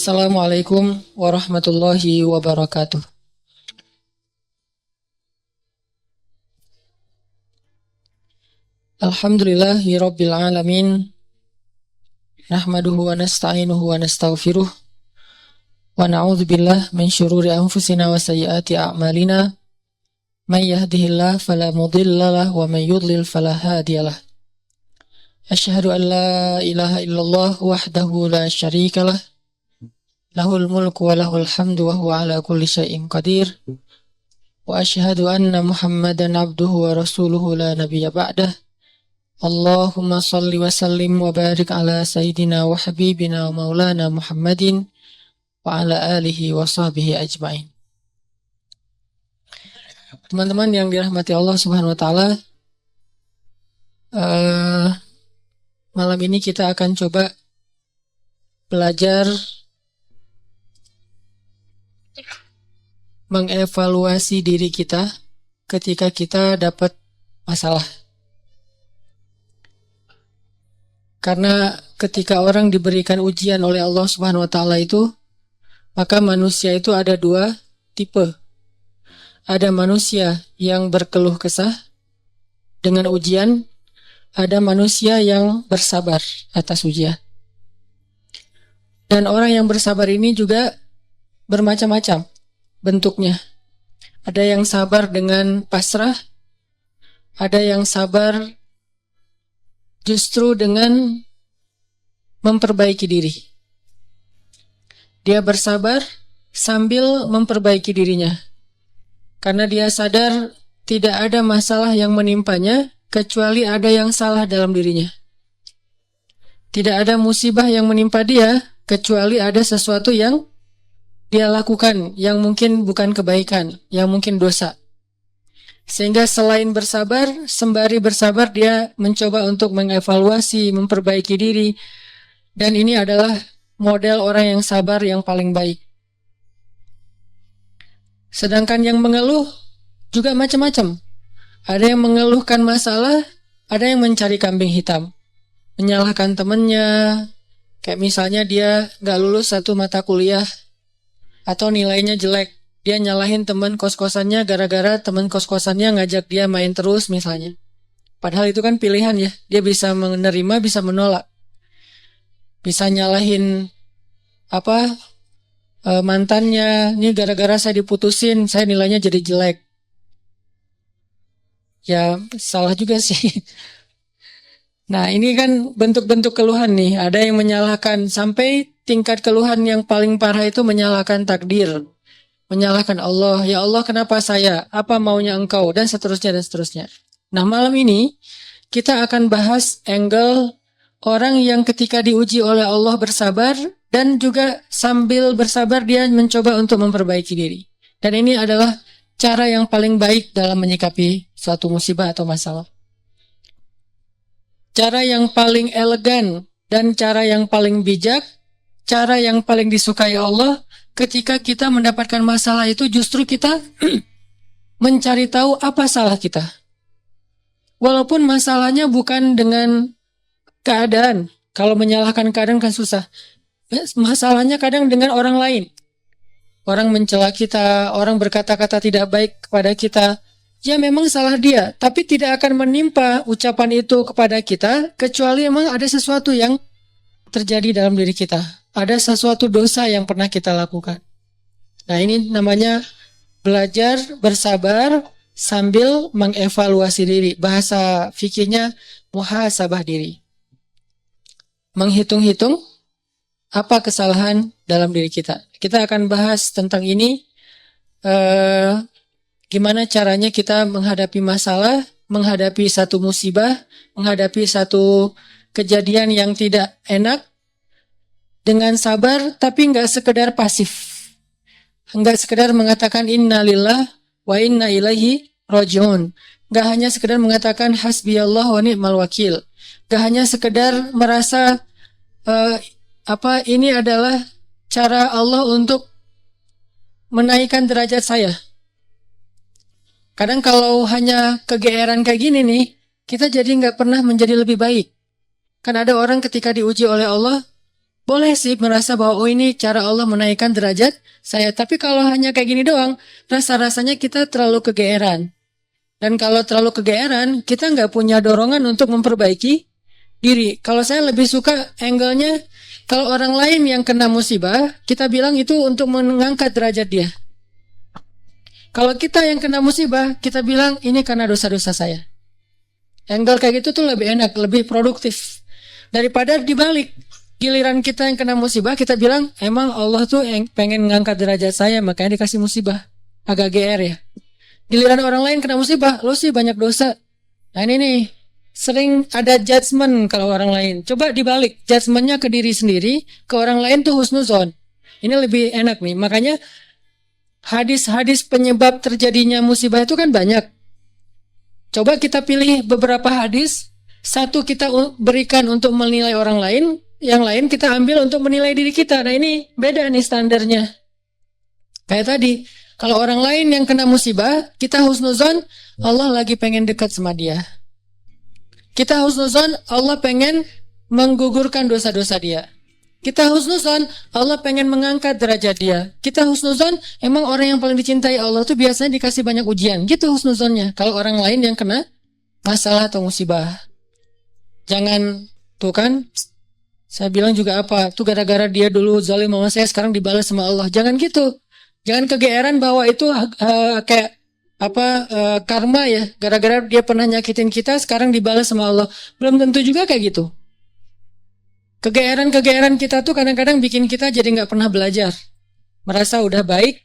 Assalamualaikum warahmatullahi wabarakatuh. Alhamdulillahi rabbil alamin. Nahmaduhu wa nasta'inuhu wa nastaghfiruh. Wa na'udzu billah min syururi anfusina wa sayyiati a'malina. May yahdihillahu fala mudhillalah wa may yudlil fala hadiyalah. Asyhadu an la ilaha illallah wahdahu la syarikalah. Lahul mulku wa lahul hamdu wa huwa ala kulli syai'in qadir. Wa asyhadu anna Muhammadan abduhu wa rasuluhu la nabiyya ba'dah. Allahumma salli wa sallim wa barik ala sayyidina wa habibina wa maulana Muhammadin wa ala alihi wa sahbihi ajma'in. Teman-teman yang dirahmati Allah Subhanahu wa taala, malam ini kita akan coba belajar mengevaluasi diri kita ketika kita dapat masalah. Karena ketika orang diberikan ujian oleh Allah Subhanahu wa taala itu, maka manusia itu ada dua tipe. Ada manusia yang berkeluh kesah dengan ujian, ada manusia yang bersabar atas ujian. Dan orang yang bersabar ini juga bermacam-macam bentuknya. Ada yang sabar dengan pasrah, ada yang sabar justru dengan memperbaiki diri. Dia bersabar sambil memperbaiki dirinya, karena dia sadar tidak ada masalah yang menimpanya kecuali ada yang salah dalam dirinya. Tidak ada musibah yang menimpa dia kecuali ada sesuatu yang dia lakukan yang mungkin bukan kebaikan, yang mungkin dosa. Sehingga selain bersabar, sembari bersabar dia mencoba untuk mengevaluasi, memperbaiki diri. Dan ini adalah model orang yang sabar yang paling baik. Sedangkan yang mengeluh juga macam-macam. Ada yang mengeluhkan masalah, ada yang mencari kambing hitam, menyalahkan temannya. Kayak misalnya dia gak lulus satu mata kuliah, atau nilainya jelek, dia nyalahin teman kos-kosannya gara-gara teman kos-kosannya ngajak dia main terus misalnya. Padahal itu kan pilihan ya, dia bisa menerima, bisa menolak. Bisa nyalahin mantannya, ini gara-gara saya diputusin, saya nilainya jadi jelek. Ya salah juga sih. Nah ini kan bentuk-bentuk keluhan nih. Ada yang menyalahkan sampai tingkat keluhan yang paling parah itu menyalahkan takdir, menyalahkan Allah. Ya Allah kenapa saya? Apa maunya engkau? Dan seterusnya dan seterusnya. Nah malam ini kita akan bahas angle orang yang ketika diuji oleh Allah bersabar dan juga sambil bersabar dia mencoba untuk memperbaiki diri. Dan ini adalah cara yang paling baik dalam menyikapi suatu musibah atau masalah. Cara yang paling elegan dan cara yang paling bijak, cara yang paling disukai Allah ketika kita mendapatkan masalah itu justru kita mencari tahu apa salah kita. Walaupun masalahnya bukan dengan keadaan. Kalau menyalahkan keadaan kan susah. Masalahnya kadang dengan orang lain. Orang mencela kita, orang berkata-kata tidak baik kepada kita. Ya memang salah dia, tapi tidak akan menimpa ucapan itu kepada kita kecuali memang ada sesuatu yang terjadi dalam diri kita. Ada sesuatu dosa yang pernah kita lakukan. Nah ini namanya belajar bersabar sambil mengevaluasi diri. Bahasa fikihnya muhasabah diri. Menghitung-hitung apa kesalahan dalam diri kita. Kita akan bahas tentang ini. Gimana caranya kita menghadapi masalah, menghadapi satu musibah, menghadapi satu kejadian yang tidak enak dengan sabar, tapi nggak sekedar pasif, nggak sekedar mengatakan innalillah wa inna ilaihi rajiun, nggak hanya sekedar mengatakan hasbiyallah wa ni'mal wakil, nggak hanya sekedar merasa ini adalah cara Allah untuk menaikkan derajat saya. Kadang kalau hanya kegeeran kayak gini nih, kita jadi nggak pernah menjadi lebih baik. Kan ada orang ketika diuji oleh Allah, boleh sih merasa bahwa oh ini cara Allah menaikkan derajat saya. Tapi kalau hanya kayak gini doang, rasa-rasanya kita terlalu kegeeran. Dan kalau terlalu kegeeran, kita nggak punya dorongan untuk memperbaiki diri. Kalau saya lebih suka angle-nya, kalau orang lain yang kena musibah, kita bilang itu untuk mengangkat derajat dia. Kalau kita yang kena musibah, kita bilang ini karena dosa-dosa saya. Angle kayak gitu tuh lebih enak, lebih produktif. Daripada dibalik. Giliran kita yang kena musibah, kita bilang, emang Allah tuh yang pengen ngangkat derajat saya, makanya dikasih musibah. Agak GR ya. Giliran orang lain kena musibah, lo sih banyak dosa. Nah ini nih, sering ada judgement kalau orang lain. Coba dibalik, judgementnya ke diri sendiri, ke orang lain tuh husnuzon. Ini lebih enak nih, makanya hadis-hadis penyebab terjadinya musibah itu kan banyak. Coba kita pilih beberapa hadis, satu kita berikan untuk menilai orang lain, yang lain kita ambil untuk menilai diri kita. Nah ini beda nih standarnya. Kayak tadi, kalau orang lain yang kena musibah, kita husnuzon, Allah lagi pengen dekat sama dia. Kita husnuzon, Allah pengen menggugurkan dosa-dosa dia. Kita husnuzon, Allah pengen mengangkat derajat dia. Kita husnuzon, emang orang yang paling dicintai Allah tuh biasanya dikasih banyak ujian. Gitu husnuzonnya. Kalau orang lain yang kena masalah atau musibah. Jangan, tuh kan, saya bilang juga apa, tuh gara-gara dia dulu zalim sama saya, sekarang dibalas sama Allah. Jangan gitu. Jangan kegeeran bahwa itu kayak karma ya. Gara-gara dia pernah nyakitin kita, sekarang dibalas sama Allah. Belum tentu juga kayak gitu. Kegeeran-kegeeran kita tuh kadang-kadang bikin kita jadi nggak pernah belajar. Merasa udah baik,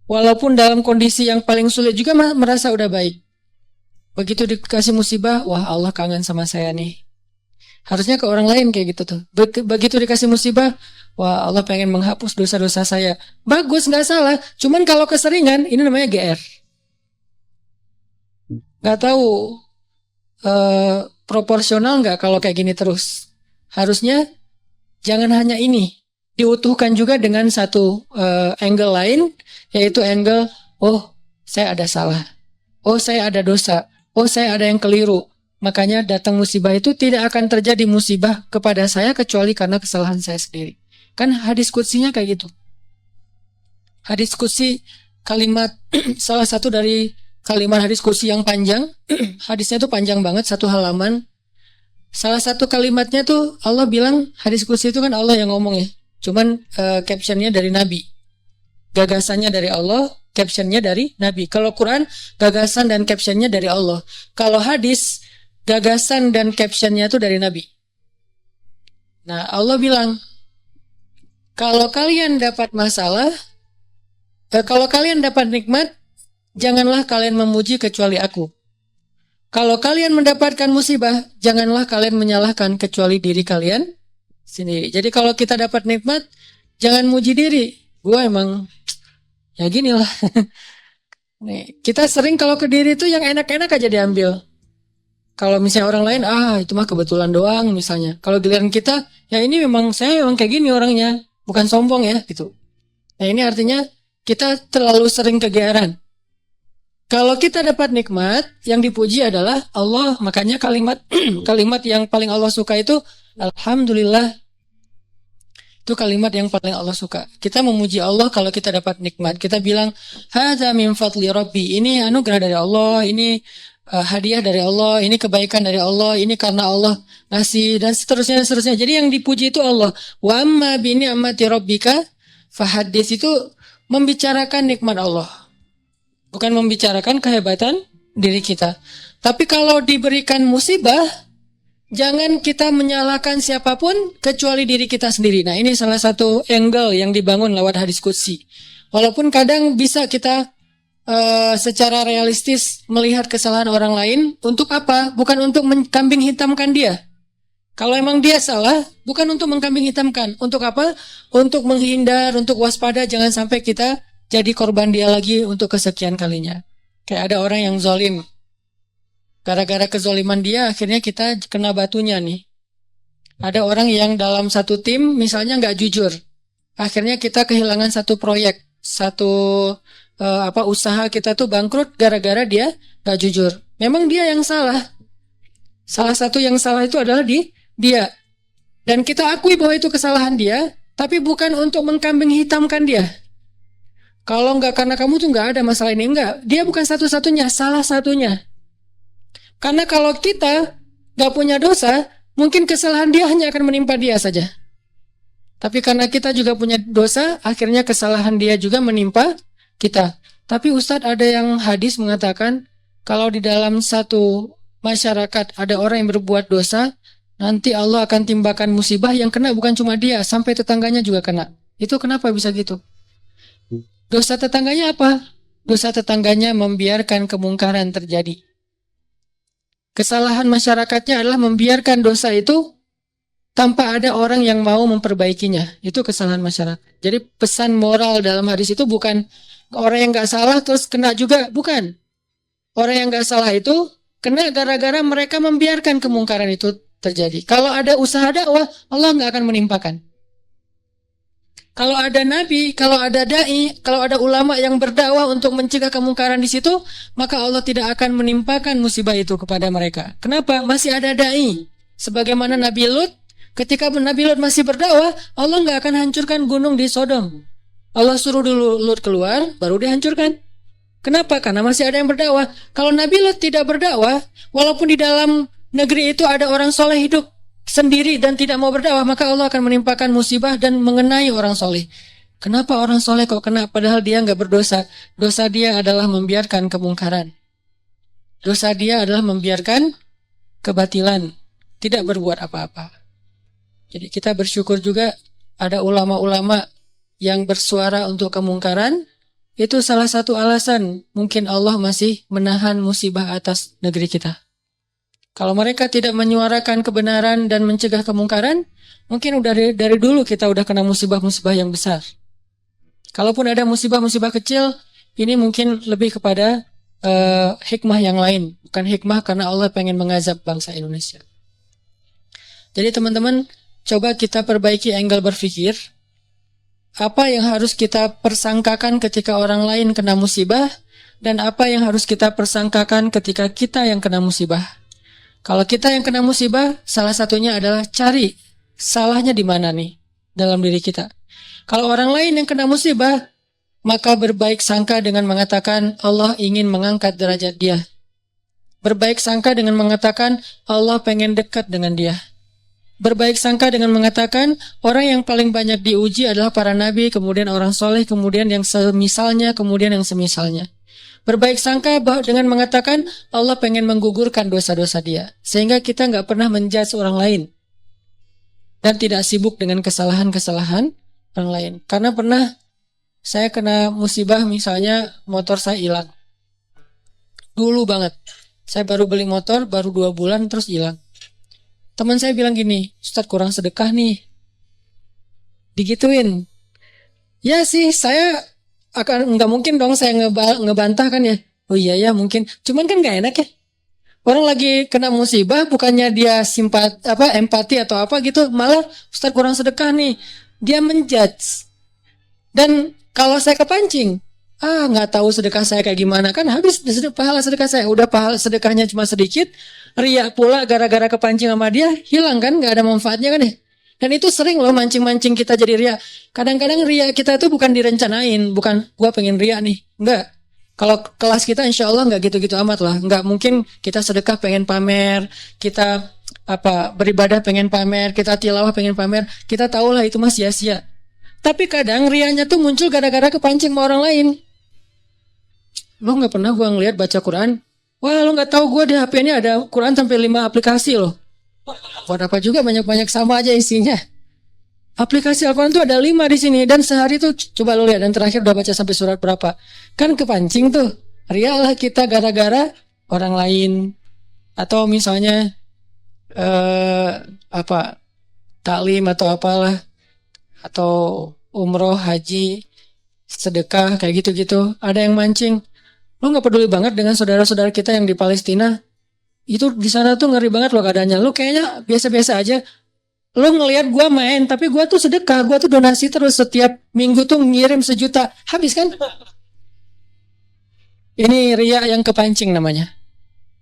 walaupun dalam kondisi yang paling sulit juga merasa udah baik. Begitu dikasih musibah, wah Allah kangen sama saya nih. Harusnya ke orang lain kayak gitu tuh. Begitu dikasih musibah, wah Allah pengen menghapus dosa-dosa saya. Bagus, nggak salah. Cuman kalau keseringan, ini namanya GR. Nggak tahu proporsional nggak kalau kayak gini terus. Harusnya jangan hanya ini. Diutuhkan juga dengan satu angle lain, yaitu angle, oh saya ada salah. Oh saya ada dosa. Oh saya ada yang keliru. Makanya datang musibah itu tidak akan terjadi musibah kepada saya kecuali karena kesalahan saya sendiri. Kan hadis qudsinya kayak gitu. Hadis qudsi kalimat salah satu dari kalimat hadis qudsi yang panjang. Hadisnya itu panjang banget, satu halaman. Salah satu kalimatnya tuh Allah bilang, hadis qudsi itu kan Allah yang ngomong ya. Cuman captionnya dari Nabi. Gagasannya dari Allah, captionnya dari Nabi. Kalau Quran, gagasan dan captionnya dari Allah. Kalau hadis, gagasan dan captionnya itu dari Nabi. Nah, Allah bilang, kalau kalian dapat masalah, kalau kalian dapat nikmat, janganlah kalian memuji kecuali aku. Kalau kalian mendapatkan musibah, janganlah kalian menyalahkan kecuali diri kalian sendiri. Jadi kalau kita dapat nikmat, jangan muji diri. Gua emang, ya ginilah. Nih, kita sering kalau ke diri itu yang enak-enak aja diambil. Kalau misalnya orang lain, itu mah kebetulan doang misalnya. Kalau giliran kita, ya ini memang saya memang kayak gini orangnya, bukan sombong ya gitu. Nah ini artinya kita terlalu sering kegeeran. Kalau kita dapat nikmat, yang dipuji adalah Allah. Makanya kalimat kalimat yang paling Allah suka itu Alhamdulillah. Itu kalimat yang paling Allah suka. Kita memuji Allah kalau kita dapat nikmat. Kita bilang, hadza min fadli rabbi. Ini anugerah dari Allah, ini hadiah dari Allah, ini kebaikan dari Allah, ini karena Allah ngasih, dan seterusnya. Jadi yang dipuji itu Allah. Wa amma bi ni'mati rabbika fahaddits, itu membicarakan nikmat Allah. Bukan membicarakan kehebatan diri kita. Tapi kalau diberikan musibah, jangan kita menyalahkan siapapun kecuali diri kita sendiri. Nah ini salah satu angle yang dibangun lewat hadis qudsi. Walaupun kadang bisa kita secara realistis melihat kesalahan orang lain, untuk apa? Bukan untuk mengkambing hitamkan dia. Kalau emang dia salah, bukan untuk mengkambing hitamkan. Untuk apa? Untuk menghindar, untuk waspada, jangan sampai kita jadi korban dia lagi untuk kesekian kalinya. Kayak ada orang yang zalim. Gara-gara kezoliman dia, akhirnya kita kena batunya nih. Ada orang yang dalam satu tim, misalnya nggak jujur. Akhirnya kita kehilangan satu proyek, satu usaha kita tuh bangkrut gara-gara dia nggak jujur. Memang dia yang salah. Salah satu yang salah itu adalah dia. Dan kita akui bahwa itu kesalahan dia, tapi bukan untuk mengkambing hitamkan dia. Kalau enggak karena kamu tuh enggak ada masalah ini, enggak. Dia bukan satu-satunya, salah satunya. Karena kalau kita enggak punya dosa, mungkin kesalahan dia hanya akan menimpa dia saja. Tapi karena kita juga punya dosa, akhirnya kesalahan dia juga menimpa kita. Tapi Ustadz, ada yang hadis mengatakan, kalau di dalam satu masyarakat ada orang yang berbuat dosa, nanti Allah akan timbakan musibah yang kena bukan cuma dia, sampai tetangganya juga kena. Itu kenapa bisa gitu? Dosa tetangganya apa? Dosa tetangganya membiarkan kemungkaran terjadi. Kesalahan masyarakatnya adalah membiarkan dosa itu tanpa ada orang yang mau memperbaikinya. Itu kesalahan masyarakat. Jadi pesan moral dalam hadis itu bukan orang yang gak salah terus kena juga. Bukan. Orang yang gak salah itu kena gara-gara mereka membiarkan kemungkaran itu terjadi. Kalau ada usaha dakwah, Allah gak akan menimpakan. Kalau ada nabi, kalau ada dai, kalau ada ulama yang berdakwah untuk mencegah kemungkaran di situ, maka Allah tidak akan menimpakan musibah itu kepada mereka. Kenapa? Masih ada dai. Sebagaimana Nabi Lut, ketika Nabi Lut masih berdakwah, Allah nggak akan hancurkan gunung di Sodom. Allah suruh dulu Lut keluar, baru dihancurkan. Kenapa? Karena masih ada yang berdakwah. Kalau Nabi Lut tidak berdakwah, walaupun di dalam negeri itu ada orang soleh hidup sendiri dan tidak mau berdakwah, maka Allah akan menimpakan musibah dan mengenai orang soleh. Kenapa orang soleh kok kena padahal dia nggak berdosa? Dosa dia adalah membiarkan kemungkaran. Dosa dia adalah membiarkan kebatilan, tidak berbuat apa-apa. Jadi kita bersyukur juga ada ulama-ulama yang bersuara untuk kemungkaran. Itu salah satu alasan mungkin Allah masih menahan musibah atas negeri kita. Kalau mereka tidak menyuarakan kebenaran dan mencegah kemungkaran, mungkin udah dari dulu kita udah kena musibah-musibah yang besar. Kalaupun ada musibah-musibah kecil, ini mungkin lebih kepada hikmah yang lain. Bukan hikmah karena Allah pengen mengazab bangsa Indonesia. Jadi teman-teman, coba kita perbaiki angle berpikir. Apa yang harus kita persangkakan ketika orang lain kena musibah, dan apa yang harus kita persangkakan ketika kita yang kena musibah. Kalau kita yang kena musibah, salah satunya adalah cari salahnya di mana nih dalam diri kita. Kalau orang lain yang kena musibah, maka berbaik sangka dengan mengatakan Allah ingin mengangkat derajat dia. Berbaik sangka dengan mengatakan Allah pengen dekat dengan dia. Berbaik sangka dengan mengatakan orang yang paling banyak diuji adalah para nabi, kemudian orang soleh, kemudian yang semisalnya, kemudian yang semisalnya. Berbaik sangka dengan mengatakan Allah pengen menggugurkan dosa-dosa dia. Sehingga kita gak pernah menjudge orang lain. Dan tidak sibuk dengan kesalahan-kesalahan orang lain. Karena pernah saya kena musibah, misalnya motor saya hilang. Dulu banget. Saya baru beli motor, baru 2 bulan terus hilang. Teman saya bilang gini, Ustadz kurang sedekah nih. Digituin. Ya sih, saya nggak mungkin dong saya ngebantah kan ya. Oh iya ya mungkin. Cuman kan nggak enak ya. Orang lagi kena musibah, bukannya dia empati atau apa gitu, malah Ustadz kurang sedekah nih. Dia menjudge. Dan kalau saya kepancing, nggak tahu sedekah saya kayak gimana, kan habis pahala sedekah saya. Udah pahala sedekahnya cuma sedikit, riak pula gara-gara kepancing sama dia, hilang kan, nggak ada manfaatnya kan ya. Dan itu sering loh mancing-mancing kita jadi riak. Kadang-kadang riak kita tuh bukan direncanain, bukan gua pengen riak nih, enggak. Kalau kelas kita insya Allah nggak gitu-gitu amat lah. Nggak mungkin kita sedekah pengen pamer, kita beribadah pengen pamer, kita tilawah pengen pamer. Kita tahu lah itu mah sia-sia. Tapi kadang riaknya tuh muncul gara-gara kepancing sama orang lain. Lo nggak pernah gua ngeliat baca Quran? Wah lo nggak tahu gua di HP ini ada Quran sampai 5 aplikasi loh. Buat apa juga banyak-banyak sama aja isinya. Aplikasi Al-Quran tuh ada 5 di sini dan sehari tuh coba lo lihat dan terakhir udah baca sampai surat berapa. Kan kepancing tuh. Rialah kita gara-gara orang lain atau misalnya taklim atau apalah atau umroh, haji, sedekah kayak gitu-gitu. Ada yang mancing. Lo nggak peduli banget dengan saudara-saudara kita yang di Palestina. Itu di sana tuh ngeri banget loh keadaannya. Lo kayaknya biasa-biasa aja. Lo ngelihat gue main, tapi gue tuh sedekah, gue tuh donasi terus setiap minggu tuh ngirim 1 juta. Habis kan? Ini riya yang kepancing namanya.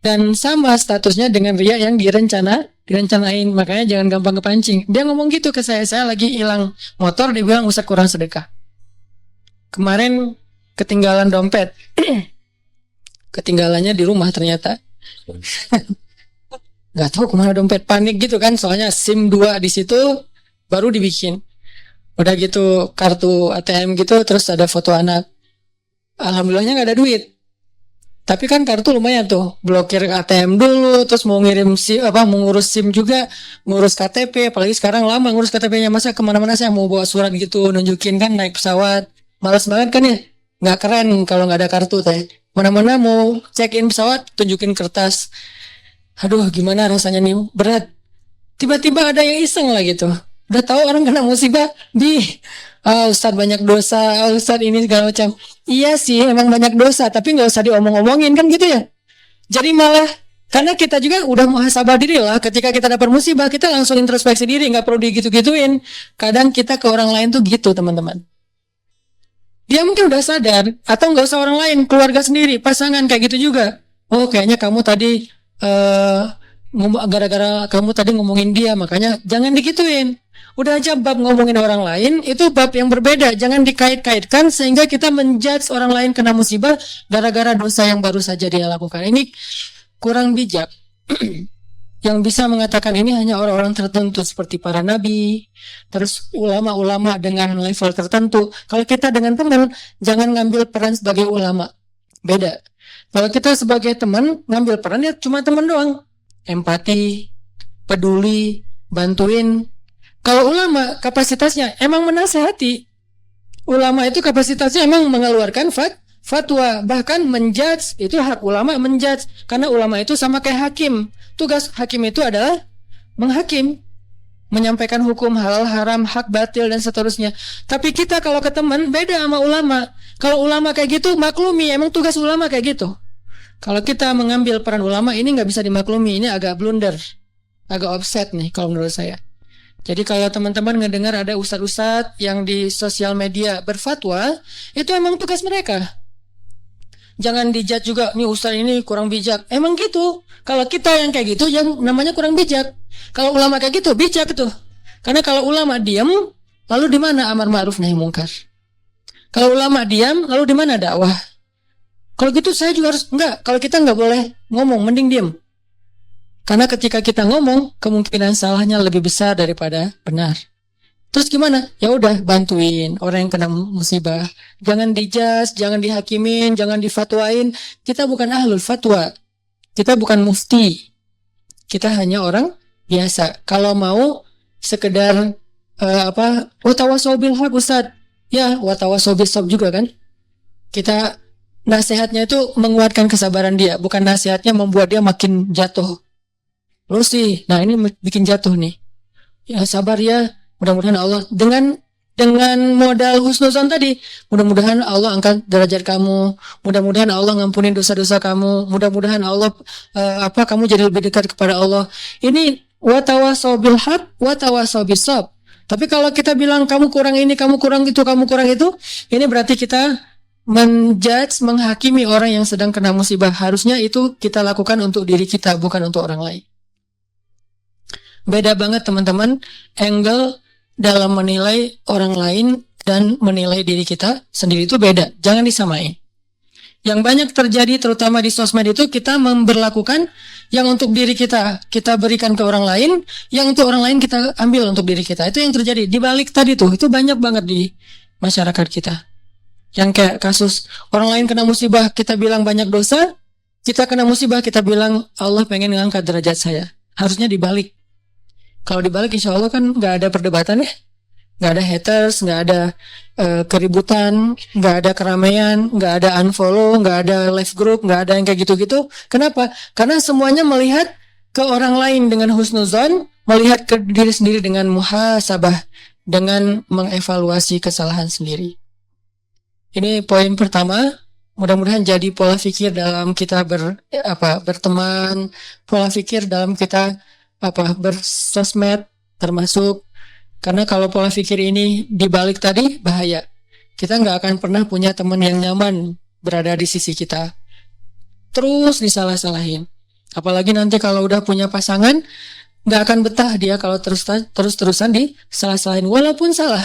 Dan sama statusnya dengan riya yang direncanain, makanya jangan gampang kepancing. Dia ngomong gitu ke saya lagi hilang motor, dia bilang Ustaz kurang sedekah. Kemarin ketinggalan dompet. Ketinggalannya di rumah ternyata. Nggak tahu kemana dompet, panik gitu kan, soalnya SIM 2 di situ baru dibikin. Udah gitu kartu ATM gitu, terus ada foto anak. Alhamdulillahnya nggak ada duit. Tapi kan kartu lumayan tuh, blokir ATM dulu, terus mau ngirim SIM, mau ngurus SIM juga, ngurus KTP, apalagi sekarang lama ngurus KTP-nya, masa kemana-mana saya mau bawa surat gitu, nunjukin kan naik pesawat, malas banget kan ya, nggak keren kalau nggak ada kartu teh, mana-mana mau check-in pesawat, tunjukin kertas, aduh gimana rasanya nih, berat, tiba-tiba ada yang iseng lah gitu, udah tahu orang kena musibah, Ustadz banyak dosa, Ustadz ini segala macam. Iya sih, emang banyak dosa, tapi nggak usah diomong-omongin kan gitu ya. Jadi malah karena kita juga udah muhasabah diri lah. Ketika kita dapat musibah, kita langsung introspeksi diri, nggak perlu digitu-gituin. Kadang kita ke orang lain tuh gitu, teman-teman. Dia mungkin udah sadar, atau nggak usah orang lain, keluarga sendiri, pasangan kayak gitu juga. Oh, kayaknya kamu tadi gara-gara kamu tadi ngomongin dia, makanya jangan digituin. Udah aja bab ngomongin orang lain, itu bab yang berbeda. Jangan dikait-kaitkan sehingga kita menjudge orang lain kena musibah gara-gara dosa yang baru saja dia lakukan. Ini kurang bijak. Yang bisa mengatakan ini hanya orang-orang tertentu seperti para nabi, terus ulama-ulama dengan level tertentu. Kalau kita dengan teman, jangan ngambil peran sebagai ulama. Beda. Kalau kita sebagai teman, ngambil peran ya cuma teman doang. Empati, peduli, bantuin. Kalau ulama kapasitasnya emang menasehati. Ulama itu kapasitasnya emang mengeluarkan fatwa, bahkan menjudge, itu hak ulama menjudge. Karena ulama itu sama kayak hakim. Tugas hakim itu adalah menghakim, menyampaikan hukum halal haram, hak batil dan seterusnya. Tapi kita kalau ke teman beda sama ulama. Kalau ulama kayak gitu maklumi, emang tugas ulama kayak gitu. Kalau kita mengambil peran ulama ini nggak bisa dimaklumi, ini agak blunder, agak offset nih kalau menurut saya. Jadi kalau teman-teman ngedengar ada ustadz-ustadz yang di sosial media berfatwa, itu emang tugas mereka. Jangan dijudge juga, nih ustadz ini kurang bijak. Emang gitu. Kalau kita yang kayak gitu, yang namanya kurang bijak. Kalau ulama kayak gitu, bijak tuh. Karena kalau ulama diam, lalu di mana amar ma'ruf nahi mungkar? Kalau ulama diam, lalu di mana dakwah? Kalau gitu saya juga harus enggak. Kalau kita nggak boleh ngomong, mending diam. Karena ketika kita ngomong, kemungkinan salahnya lebih besar daripada benar. Terus gimana? Ya udah, bantuin orang yang kena musibah. Jangan dijudge, jangan dihakimin, jangan difatwain. Kita bukan ahlul fatwa. Kita bukan mufti. Kita hanya orang biasa. Kalau mau sekedar watawasau bil haq Ustaz. Ya, watawasau bis sabr juga kan. Kita nasihatnya itu menguatkan kesabaran dia, bukan nasihatnya membuat dia makin jatuh. Lu sih, nah ini bikin jatuh nih. Ya sabar ya, mudah-mudahan Allah dengan modal husnuzon tadi, mudah-mudahan Allah angkat derajat kamu, mudah-mudahan Allah ngampunin dosa-dosa kamu, mudah-mudahan Allah kamu jadi lebih dekat kepada Allah. Ini watawasau bil haq, watawasau bis sabr. Tapi kalau kita bilang kamu kurang ini, kamu kurang itu, kamu kurang itu, ini berarti kita menjudge, menghakimi orang yang sedang kena musibah. Harusnya itu kita lakukan untuk diri kita, bukan untuk orang lain. Beda banget teman-teman, angle dalam menilai orang lain dan menilai diri kita sendiri itu beda. Jangan disamain. Yang banyak terjadi terutama di sosmed itu kita memberlakukan yang untuk diri kita berikan ke orang lain, yang untuk orang lain kita ambil untuk diri kita. Itu yang terjadi. Di balik tadi tuh, itu banyak banget di masyarakat kita. Yang kayak kasus orang lain kena musibah, kita bilang banyak dosa, kita kena musibah, kita bilang Allah pengen ngangkat derajat saya. Harusnya dibalik. Kalau dibalik insya Allah kan gak ada perdebatan ya, gak ada haters, gak ada keributan, gak ada keramaian, gak ada unfollow, gak ada live group, gak ada yang kayak gitu-gitu. Kenapa? Karena semuanya melihat ke orang lain dengan husnuzon, melihat ke diri sendiri dengan muhasabah, dengan mengevaluasi kesalahan sendiri. Ini poin pertama. Mudah-mudahan jadi pola pikir dalam kita berteman, pola pikir dalam kita bersosmed termasuk, karena kalau pola pikir ini dibalik tadi bahaya. Kita nggak akan pernah punya teman yang nyaman berada di sisi kita. Terus disalah-salahin. Apalagi nanti kalau udah punya pasangan, nggak akan betah dia kalau terus-terusan disalah-salahin walaupun salah.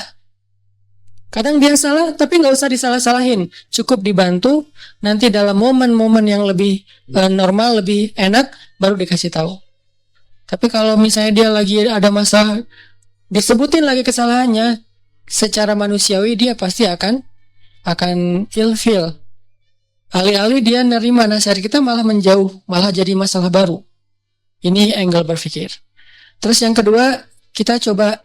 Kadang dia salah tapi nggak usah disalah-salahin, cukup dibantu, nanti dalam momen-momen yang lebih normal, lebih enak baru dikasih tahu. Tapi kalau misalnya dia lagi ada masalah, disebutin lagi kesalahannya, secara manusiawi dia pasti akan ilfeel. Alih-alih dia nerima nasihat kita malah menjauh, malah jadi masalah baru. Ini angle berpikir. Terus yang kedua, kita coba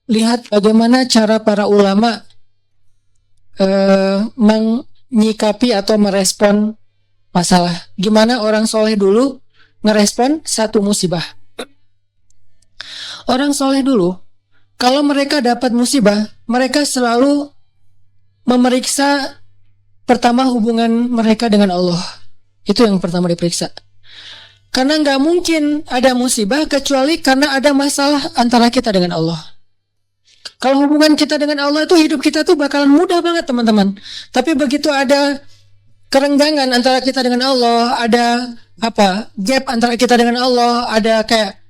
lihat bagaimana cara para ulama menyikapi atau merespon masalah. Gimana orang soleh dulu ngerespon satu musibah. Orang soleh dulu, kalau mereka dapat musibah, mereka selalu memeriksa pertama hubungan mereka dengan Allah. Itu yang pertama diperiksa. Karena nggak mungkin ada musibah kecuali karena ada masalah antara kita dengan Allah. Kalau hubungan kita dengan Allah itu, hidup kita tuh bakalan mudah banget teman-teman. Tapi begitu ada kerenggangan antara kita dengan Allah, ada gap antara kita dengan Allah, ada kayak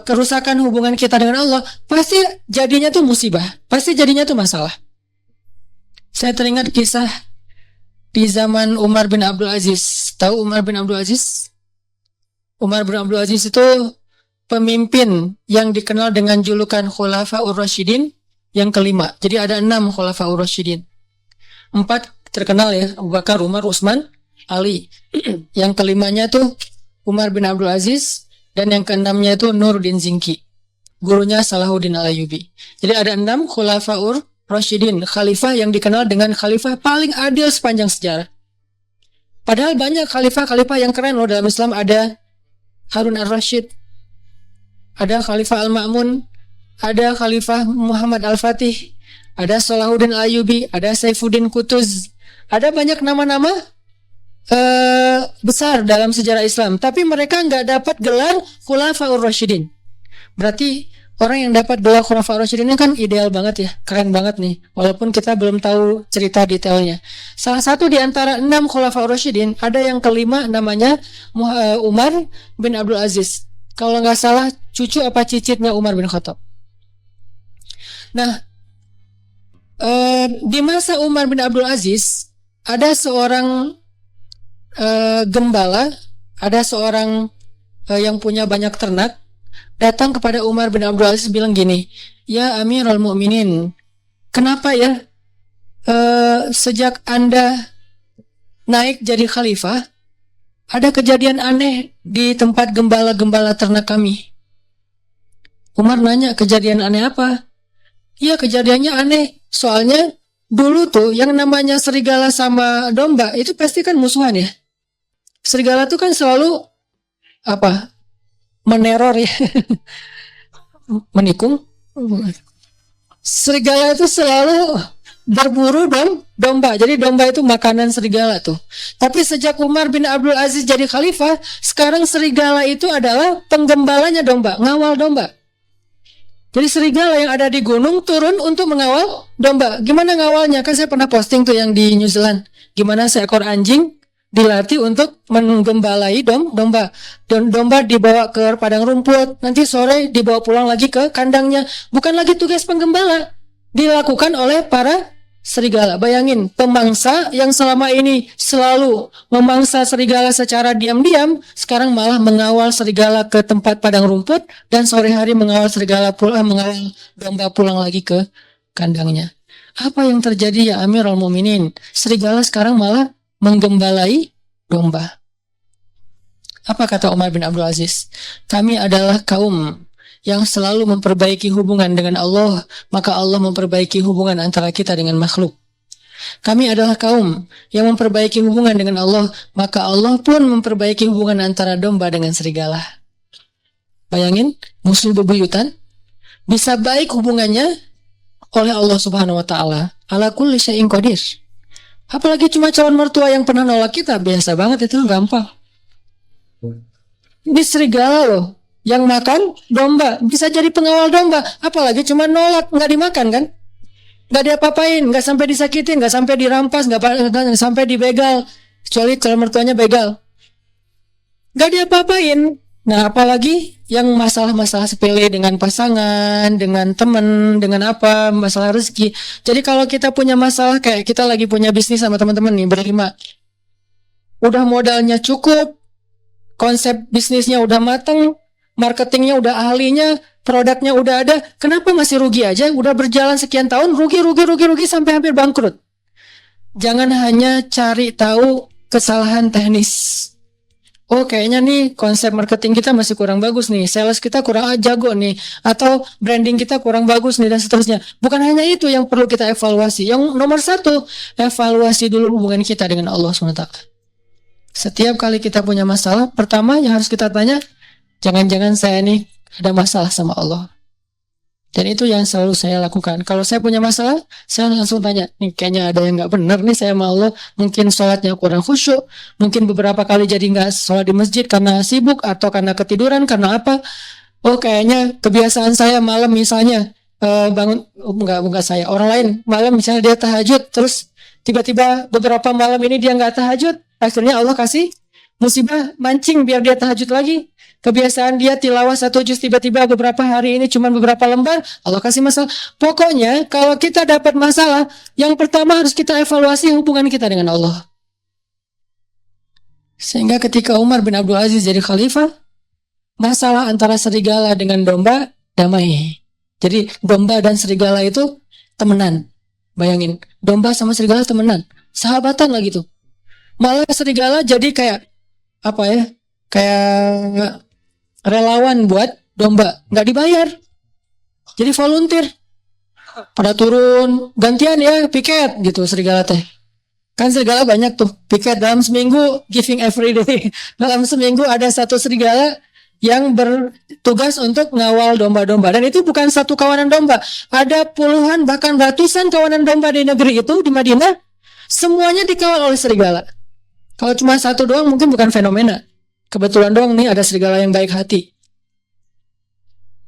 kerusakan hubungan kita dengan Allah, pasti jadinya tuh musibah, pasti jadinya tuh masalah. Saya teringat kisah di zaman Umar bin Abdul Aziz. Tahu Umar bin Abdul Aziz? Umar bin Abdul Aziz itu pemimpin yang dikenal dengan julukan Khulafaur Rasyidin yang kelima. Jadi ada 6 Khulafaur Rasyidin. 4 terkenal ya, Abu Bakar, Umar, Utsman, Ali. Yang kelimanya tuh Umar bin Abdul Aziz, dan yang keenamnya itu Nuruddin Zinki, gurunya Salahuddin Al-Ayyubi. Jadi ada 6 Khulafaur Rasyidin, khalifah yang dikenal dengan khalifah paling adil sepanjang sejarah. Padahal banyak khalifah-khalifah yang keren loh dalam Islam. Ada Harun Ar-Rasyid, ada Khalifah Al-Ma'mun, ada Khalifah Muhammad Al-Fatih, ada Salahuddin Al-Ayyubi, ada Saifuddin Qutuz. Ada banyak nama-nama besar dalam sejarah Islam, tapi mereka nggak dapat gelar Khulafaur Rasyidin. Berarti orang yang dapat gelar Khulafaur Rasyidin ini kan ideal banget ya, keren banget nih, walaupun kita belum tahu cerita detailnya. Salah satu di antara 6 Khulafaur Rasyidin, ada yang kelima namanya Umar bin Abdul Aziz. Kalau nggak salah cucu apa cicitnya Umar bin Khattab. Nah, di masa Umar bin Abdul Aziz ada seorang gembala, ada seorang yang punya banyak ternak, datang kepada Umar bin Abdul Aziz bilang gini, "Ya Amirul Mukminin, kenapa ya sejak Anda naik jadi khalifah, ada kejadian aneh di tempat gembala-gembala ternak kami?" Umar nanya, "Kejadian aneh apa?" "Ya, kejadiannya aneh. Soalnya dulu tuh yang namanya serigala sama domba itu pasti kan musuhan ya. Serigala tuh kan selalu meneror ya." Menikung. Serigala itu selalu berburu domba. Jadi domba itu makanan serigala tuh. Tapi sejak Umar bin Abdul Aziz jadi khalifah, sekarang serigala itu adalah penggembalanya domba, ngawal domba. Jadi serigala yang ada di gunung turun untuk mengawal domba. Gimana ngawalnya? Kan saya pernah posting tuh yang di New Zealand. Gimana seekor anjing dilatih untuk menggembalai domba. Dan domba dibawa ke padang rumput. Nanti sore dibawa pulang lagi ke kandangnya. Bukan lagi tugas penggembala. Dilakukan oleh para serigala. Bayangin, pemangsa yang selama ini selalu memangsa serigala secara diam-diam, sekarang malah mengawal serigala ke tempat padang rumput, dan sore hari mengawal mengawal domba pulang lagi ke kandangnya. Apa yang terjadi ya Amirul Mukminin? Serigala sekarang malah menggembalai domba. Apa kata Umar bin Abdul Aziz? "Kami adalah kaum yang selalu memperbaiki hubungan dengan Allah, maka Allah memperbaiki hubungan antara kita dengan makhluk. Kami adalah kaum yang memperbaiki hubungan dengan Allah, maka Allah pun memperbaiki hubungan antara domba dengan serigala." Bayangin, musuh bebuyutan bisa baik hubungannya oleh Allah Subhanahu wa taala. Ala kulli syai'in qadir. Apalagi cuma calon mertua yang pernah nolak kita, biasa banget itu, gampang. Ini serigala loh yang makan domba, bisa jadi pengawal domba. Apalagi cuma nolak, nggak dimakan kan, nggak diapa-apain, nggak sampai disakitin, nggak sampai dirampas, nggak sampai dibegal, kecuali calon mertuanya begal, nggak diapa-apain. Nah, apalagi yang masalah-masalah sepele dengan pasangan, dengan teman, dengan apa, masalah rezeki. Jadi kalau kita punya masalah kayak kita lagi punya bisnis sama teman-teman nih berlima, udah modalnya cukup, konsep bisnisnya udah mateng, marketingnya udah ahlinya, produknya udah ada, kenapa masih rugi aja? Udah berjalan sekian tahun, rugi sampai hampir bangkrut. Jangan hanya cari tahu kesalahan teknis. Oh, kayaknya nih konsep marketing kita masih kurang bagus nih, sales kita kurang jago nih, atau branding kita kurang bagus nih, dan seterusnya. Bukan hanya itu yang perlu kita evaluasi. Yang nomor satu, evaluasi dulu hubungan kita dengan Allah SWT. Setiap kali kita punya masalah, pertama yang harus kita tanya, jangan-jangan saya nih ada masalah sama Allah. Dan itu yang selalu saya lakukan. Kalau saya punya masalah, saya langsung tanya, nih kayaknya ada yang nggak benar nih saya sama Allah. Mungkin sholatnya kurang khusyuk, mungkin beberapa kali jadi nggak sholat di masjid karena sibuk atau karena ketiduran, karena apa? Oh, kayaknya kebiasaan saya malam misalnya bangun, enggak saya, orang lain malam misalnya dia tahajud, terus tiba-tiba beberapa malam ini dia nggak tahajud, akhirnya Allah kasih musibah mancing biar dia tahajud lagi. Kebiasaan dia tilawah 1 juz, tiba-tiba beberapa hari ini cuma beberapa lembar, Allah kasih masalah. Pokoknya kalau kita dapat masalah, yang pertama harus kita evaluasi hubungan kita dengan Allah. Sehingga ketika Umar bin Abdul Aziz jadi khalifah, masalah antara serigala dengan domba damai. Jadi domba dan serigala itu temenan. Bayangin, domba sama serigala temenan, sahabatan lagi tuh. Malah serigala jadi kayak apa ya? Kayak relawan buat domba, nggak dibayar, jadi volunteer, pada turun gantian ya piket gitu serigala teh. Kan serigala banyak tuh piket dalam seminggu, giving every day. Dalam seminggu ada satu serigala yang bertugas untuk ngawal domba-domba, dan itu bukan satu kawanan domba, ada puluhan bahkan ratusan kawanan domba di negeri itu, di Madinah, semuanya dikawal oleh serigala. Kalau cuma satu doang mungkin bukan fenomena. Kebetulan doang nih ada serigala yang baik hati.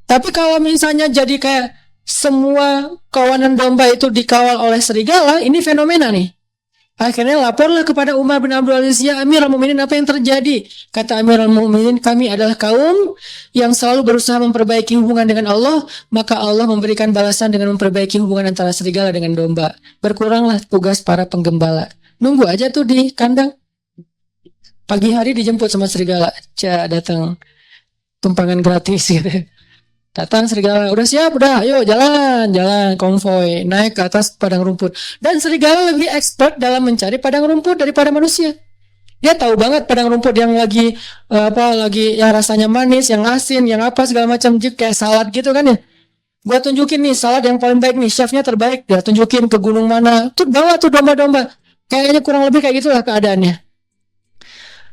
Tapi kalau misalnya jadi kayak semua kawanan domba itu dikawal oleh serigala, ini fenomena nih. Akhirnya laporlah kepada Umar bin Abdul Aziz, ya Amirul Mukminin, apa yang terjadi? Kata Amirul Mukminin, kami adalah kaum yang selalu berusaha memperbaiki hubungan dengan Allah, maka Allah memberikan balasan dengan memperbaiki hubungan antara serigala dengan domba. Berkuranglah tugas para penggembala. Nunggu aja tuh di kandang. Pagi hari dijemput sama serigala, datang tumpangan gratis gitu. Datang serigala, udah siap, udah, ayo jalan konvoy, naik ke atas padang rumput. Dan serigala lebih expert dalam mencari padang rumput daripada manusia. Dia tahu banget padang rumput yang lagi lagi yang rasanya manis, yang asin, yang apa segala macam, kayak salad gitu kan ya. Gua tunjukin nih salad yang paling baik nih, chefnya terbaik, dia tunjukin ke gunung mana, tuh bawa tuh domba-domba. Kayaknya kurang lebih kayak gitulah keadaannya.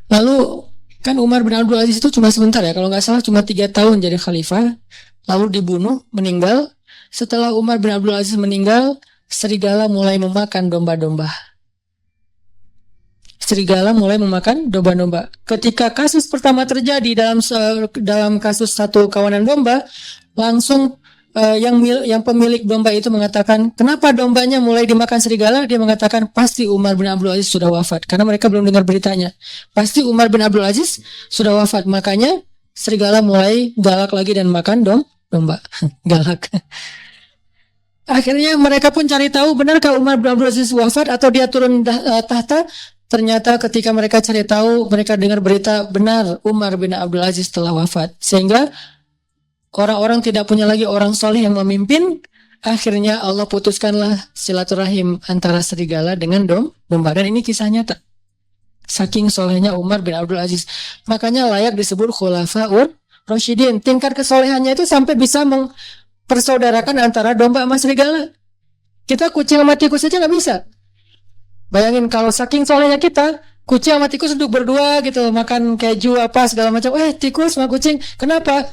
Lalu kan Umar bin Abdul Aziz itu cuma sebentar ya, kalau nggak salah cuma 3 tahun jadi khalifah, lalu dibunuh, meninggal. Setelah Umar bin Abdul Aziz meninggal, serigala mulai memakan domba-domba. Serigala mulai memakan domba-domba. Ketika kasus pertama terjadi dalam kasus satu kawanan domba, langsung yang pemilik domba itu mengatakan, kenapa dombanya mulai dimakan serigala? Dia mengatakan, pasti Umar bin Abdul Aziz sudah wafat, karena mereka belum dengar beritanya. Pasti Umar bin Abdul Aziz sudah wafat, makanya serigala mulai galak lagi dan makan domba. Galak. Akhirnya mereka pun cari tahu, benarkah Umar bin Abdul Aziz wafat atau dia turun tahta? Ternyata ketika mereka cari tahu, mereka dengar berita, benar Umar bin Abdul Aziz telah wafat. Sehingga orang-orang tidak punya lagi orang soleh yang memimpin. Akhirnya Allah putuskanlah silaturahim antara serigala dengan domba. Dan ini kisah nyata. Saking solehnya Umar bin Abdul Aziz. Makanya layak disebut khulafaur Rasyidin. Tingkat kesolehannya itu sampai bisa mempersaudarakan antara domba sama serigala. Kita kucing sama tikus saja nggak bisa. Bayangin kalau saking solehnya kita, kucing sama tikus duduk berdua gitu, makan keju apa segala macam. Tikus sama kucing. Kenapa?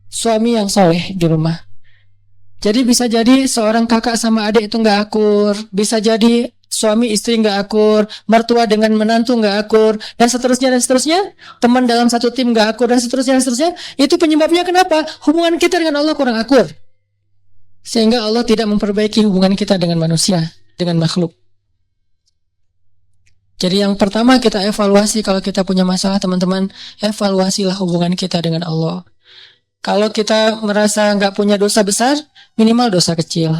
Suami yang soleh di rumah. Jadi bisa jadi seorang kakak sama adik itu nggak akur, bisa jadi suami istri nggak akur, mertua dengan menantu nggak akur, dan seterusnya, teman dalam satu tim nggak akur, dan seterusnya. Itu penyebabnya kenapa? Hubungan kita dengan Allah kurang akur, sehingga Allah tidak memperbaiki hubungan kita dengan manusia, dengan makhluk. Jadi yang pertama kita evaluasi kalau kita punya masalah, teman-teman, evaluasilah hubungan kita dengan Allah. Kalau kita merasa nggak punya dosa besar, minimal dosa kecil.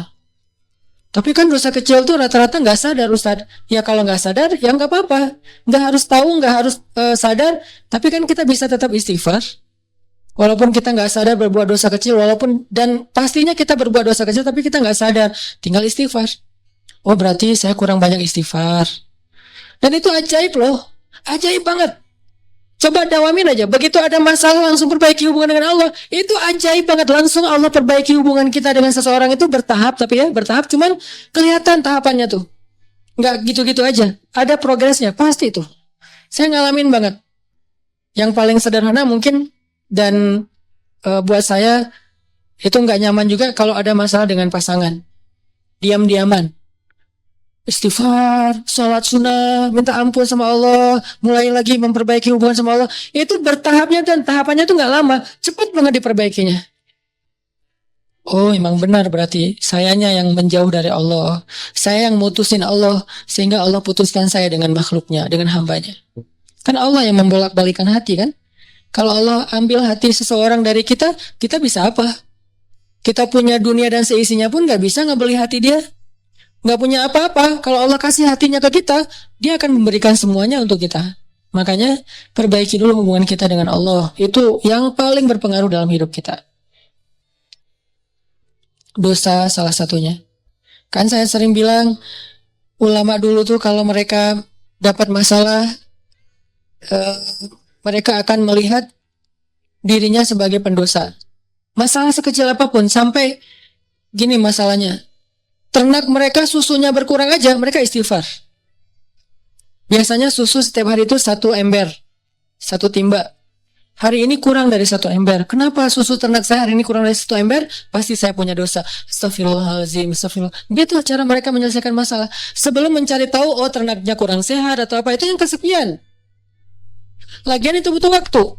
Tapi kan dosa kecil tuh rata-rata nggak sadar, Ustaz. Ya kalau nggak sadar, ya nggak apa-apa. Nggak harus tahu, nggak harus sadar. Tapi kan kita bisa tetap istighfar. Walaupun kita nggak sadar berbuat dosa kecil, dan pastinya kita berbuat dosa kecil, tapi kita nggak sadar. Tinggal istighfar. Oh berarti saya kurang banyak istighfar. Dan itu ajaib loh. Ajaib banget. Coba dawamin aja. Begitu ada masalah langsung perbaiki hubungan dengan Allah. Itu ajaib banget. Langsung Allah perbaiki hubungan kita dengan seseorang itu bertahap. Tapi ya bertahap. Cuman kelihatan tahapannya tuh. Nggak gitu-gitu aja. Ada progresnya. Pasti tuh. Saya ngalamin banget. Yang paling sederhana mungkin. Dan buat saya. Itu nggak nyaman juga kalau ada masalah dengan pasangan. Diam-diaman. Istighfar, sholat sunnah, minta ampun sama Allah, mulai lagi memperbaiki hubungan sama Allah. Itu bertahapnya dan tahapannya itu nggak lama, cepat banget diperbaikinya. Oh, emang benar berarti sayanya yang menjauh dari Allah, saya yang mutusin Allah sehingga Allah putuskan saya dengan makhluknya, dengan hambanya. Kan Allah yang membolak-balikan hati kan? Kalau Allah ambil hati seseorang dari kita, kita bisa apa? Kita punya dunia dan seisinya pun nggak bisa ngebeli hati dia. Nggak punya apa-apa. Kalau Allah kasih hatinya ke kita, Dia akan memberikan semuanya untuk kita. Makanya perbaiki dulu hubungan kita dengan Allah. Itu yang paling berpengaruh dalam hidup kita. Dosa salah satunya. Kan saya sering bilang, ulama dulu tuh kalau mereka dapat masalah, mereka akan melihat dirinya sebagai pendosa. Masalah sekecil apapun, sampai gini masalahnya. Ternak mereka susunya berkurang aja, mereka istighfar. Biasanya susu setiap hari itu 1 ember, 1 timba. Hari ini kurang dari 1 ember. Kenapa susu ternak saya hari ini kurang dari 1 ember? Pasti saya punya dosa. Astagfirullahaladzim, astagfirullah. Gitu cara mereka menyelesaikan masalah. Sebelum mencari tahu, oh ternaknya kurang sehat atau apa, itu yang kesekian. Lagian itu butuh waktu.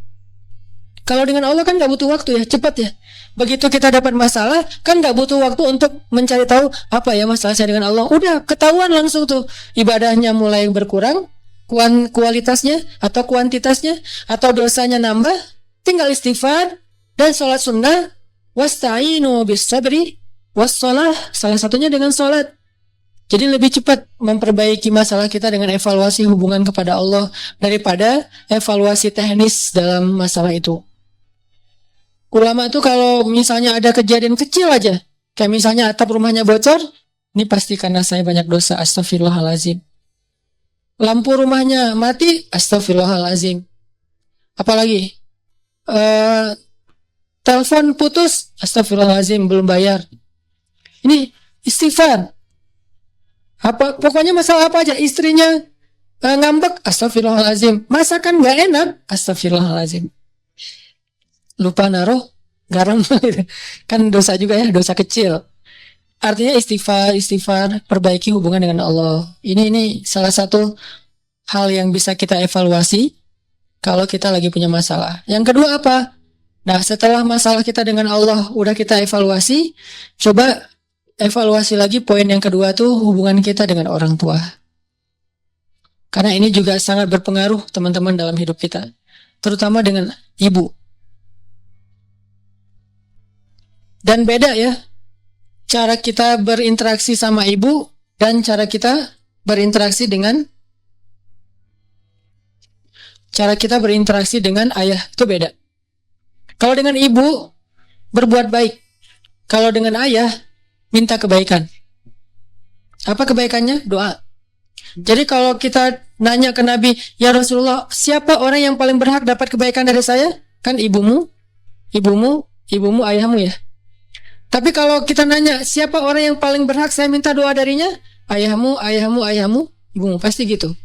Kalau dengan Allah kan gak butuh waktu ya, cepat ya. Begitu kita dapat masalah, kan gak butuh waktu untuk mencari tahu apa ya masalah saya dengan Allah. Udah ketahuan langsung tuh. Ibadahnya mulai berkurang, kualitasnya atau kuantitasnya, atau dosanya nambah. Tinggal istighfar dan sholat sunnah. Wasta'inu bis sabri wassalah. Salah satunya dengan sholat. Jadi lebih cepat memperbaiki masalah kita dengan evaluasi hubungan kepada Allah daripada evaluasi teknis dalam masalah itu. Ulama itu kalau misalnya ada kejadian kecil aja, kayak misalnya atap rumahnya bocor, ini pasti karena saya banyak dosa, astagfirullahalazim. Lampu rumahnya mati, astagfirullahalazim. Apalagi telepon putus, astagfirullahalazim, belum bayar. Ini istighfar. Pokoknya masalah apa aja, istrinya ngambek, astagfirullahalazim. Masakan gak enak, astagfirullahalazim. Lupa naruh garam kan dosa juga ya, dosa kecil. Artinya istighfar, perbaiki hubungan dengan Allah. Ini salah satu hal yang bisa kita evaluasi kalau kita lagi punya masalah. Yang kedua apa? Nah, setelah masalah kita dengan Allah udah kita evaluasi, coba evaluasi lagi poin yang kedua tuh hubungan kita dengan orang tua. Karena ini juga sangat berpengaruh teman-teman dalam hidup kita. Terutama dengan ibu. Dan beda ya, cara kita berinteraksi sama ibu dan cara kita berinteraksi dengan ayah itu beda. Kalau dengan ibu berbuat baik, kalau dengan ayah minta kebaikan. Apa kebaikannya? Doa. Jadi kalau kita nanya ke Nabi, ya Rasulullah, siapa orang yang paling berhak dapat kebaikan dari saya? Kan ibumu, ayahmu ya. Tapi kalau kita nanya, siapa orang yang paling berhak saya minta doa darinya? Ayahmu, ibumu. Pasti gitu.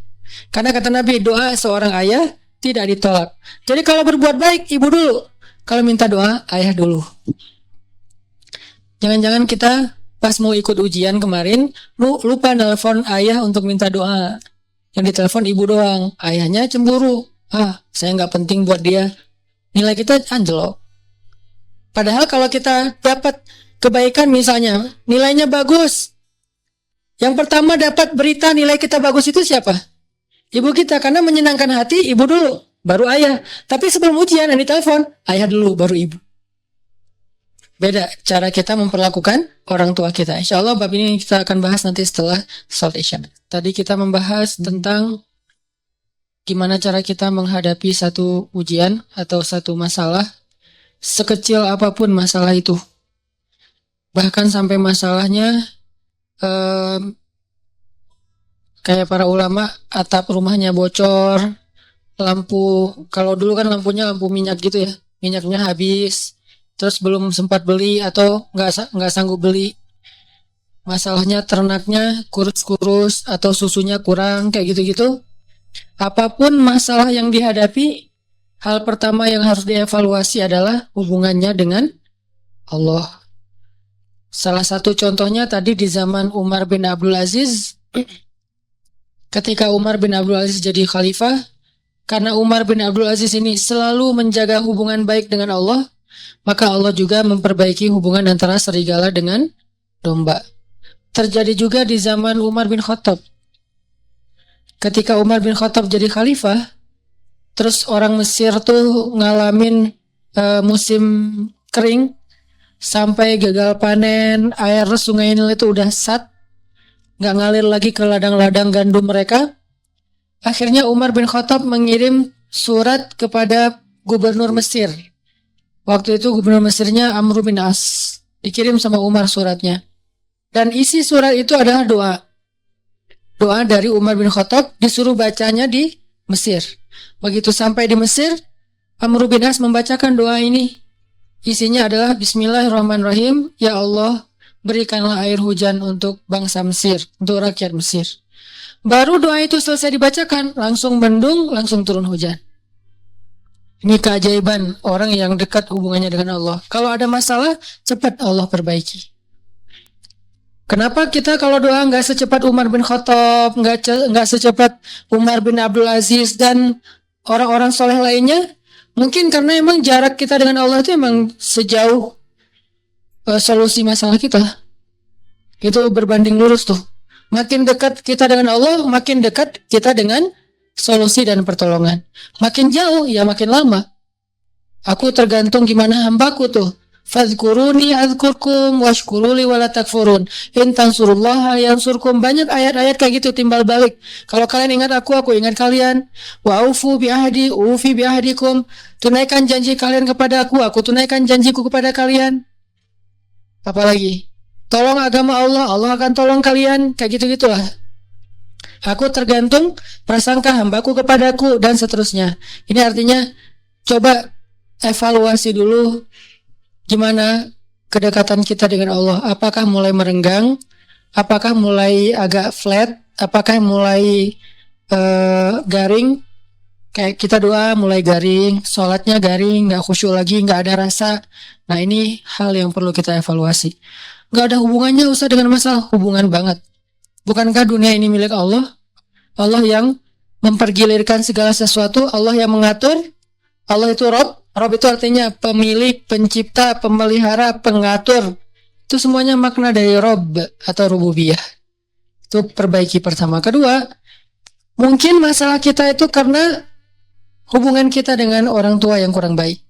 Karena kata Nabi, doa seorang ayah tidak ditolak. Jadi kalau berbuat baik, ibu dulu. Kalau minta doa, ayah dulu. Jangan-jangan kita pas mau ikut ujian kemarin, lupa nelpon ayah untuk minta doa. Yang ditelepon ibu doang. Ayahnya cemburu. Saya nggak penting buat dia. Nilai kita anjlok. Padahal kalau kita dapat kebaikan misalnya, nilainya bagus. Yang pertama dapat berita nilai kita bagus itu siapa? Ibu kita, karena menyenangkan hati ibu dulu, baru ayah. Tapi sebelum ujian yang ditelepon, ayah dulu, baru ibu. Beda cara kita memperlakukan orang tua kita. Insya Allah bab ini kita akan bahas nanti setelah salat Isya. Tadi kita membahas tentang gimana cara kita menghadapi satu ujian atau satu masalah, sekecil apapun masalah itu. Bahkan sampai masalahnya kayak para ulama, atap rumahnya bocor, lampu, kalau dulu kan lampunya lampu minyak gitu ya, minyaknya habis, terus belum sempat beli atau nggak sanggup beli. Masalahnya ternaknya kurus-kurus atau susunya kurang, kayak gitu-gitu. Apapun masalah yang dihadapi, hal pertama yang harus dievaluasi adalah hubungannya dengan Allah. Salah satu contohnya tadi di zaman Umar bin Abdul Aziz, ketika Umar bin Abdul Aziz jadi khalifah, karena Umar bin Abdul Aziz ini selalu menjaga hubungan baik dengan Allah, maka Allah juga memperbaiki hubungan antara serigala dengan domba. Terjadi juga di zaman Umar bin Khattab. Ketika Umar bin Khattab jadi khalifah, terus orang Mesir tuh ngalamin musim kering, sampai gagal panen, air sungai Nil itu udah nggak ngalir lagi ke ladang-ladang gandum mereka. Akhirnya Umar bin Khattab mengirim surat kepada gubernur Mesir. Waktu itu gubernur Mesirnya Amr bin As. Dikirim sama Umar suratnya. Dan isi surat itu adalah doa. Doa dari Umar bin Khattab, disuruh bacanya di Mesir. Begitu sampai di Mesir, Amr bin As membacakan doa ini. Isinya adalah Bismillahirrahmanirrahim. Ya Allah, berikanlah air hujan untuk bangsa Mesir, untuk rakyat Mesir. Baru doa itu selesai dibacakan, langsung mendung, langsung turun hujan. Ini keajaiban orang yang dekat hubungannya dengan Allah. Kalau ada masalah, cepat Allah perbaiki. Kenapa kita kalau doa nggak secepat Umar bin Khattab, nggak secepat Umar bin Abdul Aziz dan orang-orang soleh lainnya? Mungkin karena emang jarak kita dengan Allah itu emang sejauh solusi masalah kita. Itu berbanding lurus tuh. Makin dekat kita dengan Allah, makin dekat kita dengan solusi dan pertolongan. Makin jauh, ya makin lama. Aku tergantung gimana hambaku tuh. Fadhkuruni adzkurkum washkuruli wala takfurun. In tansurullaha yansurkum. Banyak ayat-ayat kayak gitu timbal balik. Kalau kalian ingat aku ingat kalian. Wa aufu bi ahdi ufi bi ahdikum. Tunaikan janji kalian kepada aku tunaikan janjiku kepada kalian. Apalagi? Tolong agama Allah, Allah akan tolong kalian. Kayak gitu-gitulah. Aku tergantung prasangka hambaku kepadaku dan seterusnya. Ini artinya coba evaluasi dulu gimana kedekatan kita dengan Allah. Apakah mulai merenggang? Apakah mulai agak flat? Apakah mulai garing? Kayak kita doa mulai garing, sholatnya garing, gak khusyuk lagi, gak ada rasa. Nah ini hal yang perlu kita evaluasi. Gak ada hubungannya usah dengan masalah, hubungan banget. Bukankah dunia ini milik Allah? Allah yang mempergilirkan segala sesuatu, Allah yang mengatur. Allah itu Rob. Rob itu artinya pemilik, pencipta, pemelihara, pengatur. Itu semuanya makna dari Rob atau rububiyah. Itu perbaiki pertama. Kedua, mungkin masalah kita itu karena hubungan kita dengan orang tua yang kurang baik.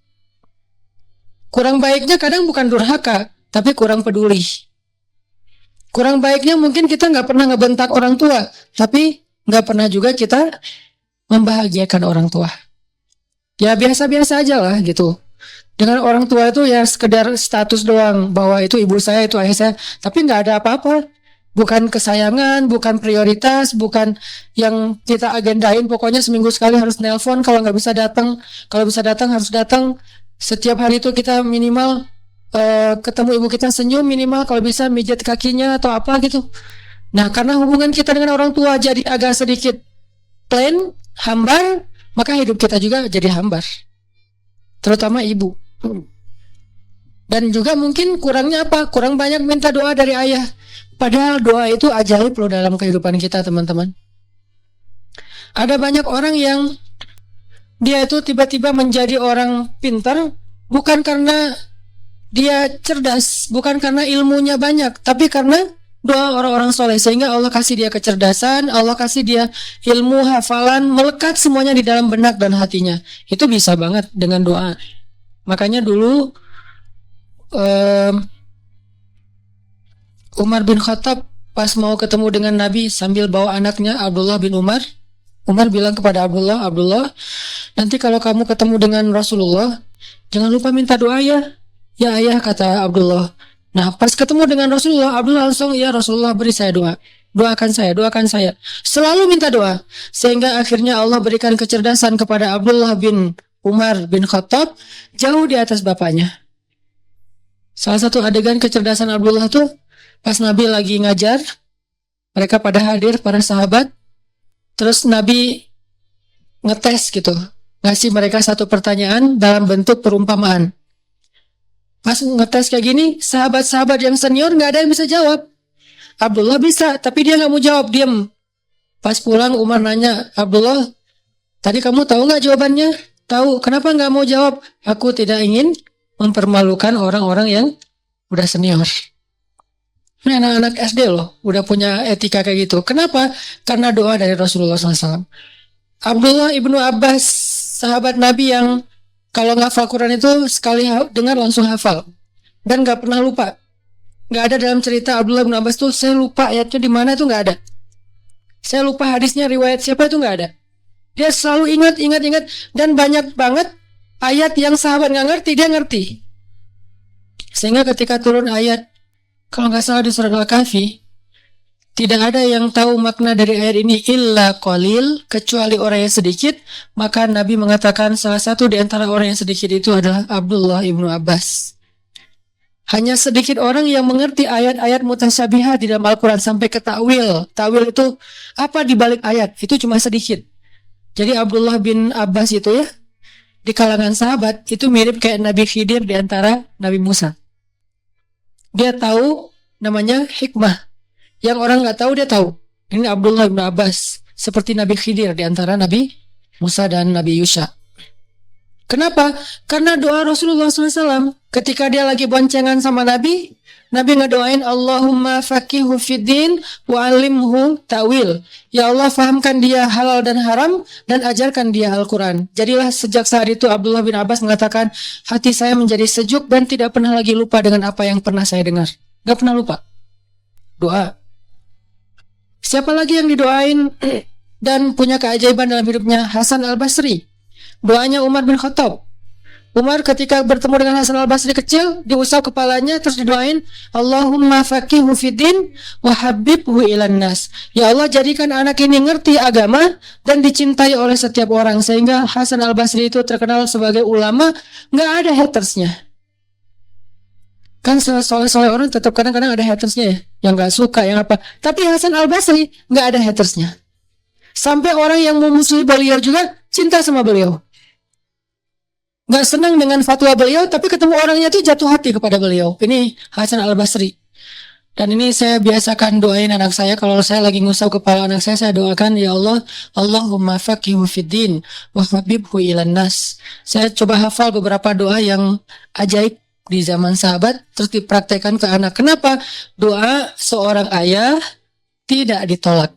Kurang baiknya kadang bukan durhaka, tapi kurang peduli. Kurang baiknya mungkin kita nggak pernah ngebentak orang tua, tapi nggak pernah juga kita membahagiakan orang tua. Ya biasa-biasa aja lah gitu. Dengan orang tua itu ya sekedar status doang, bahwa itu ibu saya, itu ayah saya, tapi nggak ada apa-apa. Bukan kesayangan, bukan prioritas, bukan yang kita agendain. Pokoknya seminggu sekali harus nelpon, kalau nggak bisa datang, kalau bisa datang harus datang. Setiap hari itu kita minimal ketemu ibu kita senyum, minimal kalau bisa mijat kakinya atau apa gitu. Nah karena hubungan kita dengan orang tua jadi agak sedikit plain, hambar, maka hidup kita juga jadi hambar, terutama ibu. Dan juga mungkin kurangnya apa? Kurang banyak minta doa dari ayah. Padahal doa itu ajaib loh dalam kehidupan kita, teman-teman. Ada banyak orang yang dia itu tiba-tiba menjadi orang pintar, bukan karena dia cerdas, bukan karena ilmunya banyak, tapi karena doa orang-orang soleh, sehingga Allah kasih dia kecerdasan, Allah kasih dia ilmu, hafalan, melekat semuanya di dalam benak dan hatinya. Itu bisa banget dengan doa. Makanya dulu Umar bin Khattab pas mau ketemu dengan Nabi sambil bawa anaknya Abdullah bin Umar, Umar bilang kepada Abdullah, Abdullah, nanti kalau kamu ketemu dengan Rasulullah, jangan lupa minta doa ya. Ya ayah, kata Abdullah. Nah pas ketemu dengan Rasulullah, Abdullah langsung, ya Rasulullah beri saya doa. Doakan saya, doakan saya. Selalu minta doa. Sehingga akhirnya Allah berikan kecerdasan kepada Abdullah bin Umar bin Khattab jauh di atas bapaknya. Salah satu adegan kecerdasan Abdullah tuh pas Nabi lagi ngajar, mereka pada hadir, para sahabat. Terus Nabi ngetes gitu, ngasih mereka satu pertanyaan dalam bentuk perumpamaan. Pas ngetes kayak gini, sahabat-sahabat yang senior gak ada yang bisa jawab. Abdullah bisa, tapi dia gak mau jawab, diam. Pas pulang Umar nanya, Abdullah, tadi kamu tahu gak jawabannya? Tahu. Kenapa gak mau jawab? Aku tidak ingin mempermalukan orang-orang yang udah senior. Ini anak-anak SD loh, udah punya etika kayak gitu. Kenapa? Karena doa dari Rasulullah SAW. Abdullah ibnu Abbas, sahabat Nabi yang kalau nggak hafal Quran itu sekali dengar langsung hafal dan nggak pernah lupa. Nggak ada dalam cerita Abdullah ibnu Abbas tuh saya lupa ayatnya di mana, itu nggak ada. Saya lupa hadisnya, riwayat siapa, itu nggak ada. Dia selalu ingat dan banyak banget ayat yang sahabat nggak ngerti, dia ngerti. Sehingga ketika turun ayat, kalau nggak salah di surat Al-Kahfi, tidak ada yang tahu makna dari ayat ini illa qalil, kecuali orang yang sedikit. Maka Nabi mengatakan salah satu di antara orang yang sedikit itu adalah Abdullah ibnu Abbas. Hanya sedikit orang yang mengerti ayat-ayat mutasyabihat di dalam Al-Quran sampai ke ta'wil. Ta'wil itu apa di balik ayat, itu cuma sedikit. Jadi Abdullah bin Abbas itu ya, di kalangan sahabat itu mirip kayak Nabi Khidir di antara Nabi Musa. Dia tahu namanya hikmah. Yang orang nggak tahu dia tahu. Ini Abdullah bin Abbas, seperti Nabi Khidir di antara Nabi Musa dan Nabi Yusha. Kenapa? Karena doa Rasulullah SAW ketika dia lagi boncengan sama Nabi, Nabi ngedoain Allahumma faqihu fiddin wa alimhu ta'wil. Ya Allah, fahamkan dia halal dan haram dan ajarkan dia Al-Quran. Jadilah sejak saat itu Abdullah bin Abbas mengatakan, hati saya menjadi sejuk dan tidak pernah lagi lupa dengan apa yang pernah saya dengar. Gak pernah lupa. Doa. Siapa lagi yang didoain dan punya keajaiban dalam hidupnya? Hasan al-Basri. Doanya Umar bin Khattab. Umar ketika bertemu dengan Hasan al-Basri kecil, diusap kepalanya terus didoain, Allahumma faqihu fiddin wa habibhu ilan nas. Ya Allah, jadikan anak ini ngerti agama dan dicintai oleh setiap orang. Sehingga Hasan al-Basri itu terkenal sebagai ulama, gak ada hatersnya. Kan soleh-soleh orang tetap kadang-kadang ada hatersnya ya, yang gak suka, yang apa. Tapi Hasan al-Basri gak ada hatersnya. Sampai orang yang memusuhi beliau juga cinta sama beliau. Gak senang dengan fatwa beliau, tapi ketemu orangnya tuh jatuh hati kepada beliau. Ini Hasan al-Basri. Dan ini saya biasakan doain anak saya. Kalau saya lagi ngusap kepala anak saya doakan, ya Allah, Allahumma faqihu fiddin wa habibhu ilan nas. Saya coba hafal beberapa doa yang ajaib di zaman sahabat, terus dipraktekkan ke anak. Kenapa? Doa seorang ayah tidak ditolak.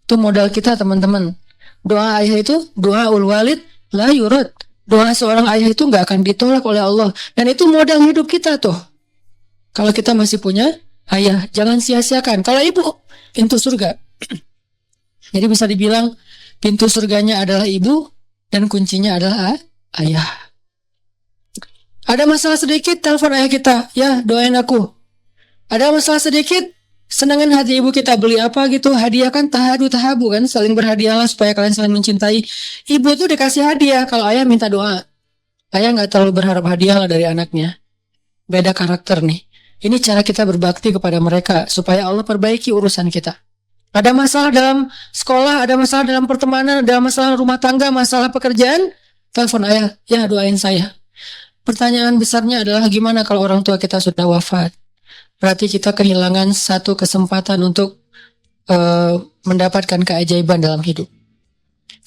Itu modal kita, teman-teman. Doa ayah itu, doa ul walid la yurad. Doa seorang ayah itu gak akan ditolak oleh Allah. Dan itu modal hidup kita tuh. Kalau kita masih punya ayah, jangan sia-siakan. Kalau ibu, pintu surga. Jadi bisa dibilang pintu surganya adalah ibu dan kuncinya adalah ayah. Ada masalah sedikit, telepon ayah kita, ya doain aku. Ada masalah sedikit, senangin hati ibu kita, beli apa gitu, hadiah kan tahabu kan, saling berhadiahlah supaya kalian saling mencintai. Ibu tuh dikasih hadiah, kalau ayah minta doa. Ayah gak terlalu berharap hadiah lah dari anaknya. Beda karakter nih. Ini cara kita berbakti kepada mereka supaya Allah perbaiki urusan kita. Ada masalah dalam sekolah, ada masalah dalam pertemanan, ada masalah rumah tangga, masalah pekerjaan, telepon ayah, ya doain saya. Pertanyaan besarnya adalah gimana kalau orang tua kita sudah wafat? Berarti kita kehilangan satu kesempatan untuk mendapatkan keajaiban dalam hidup.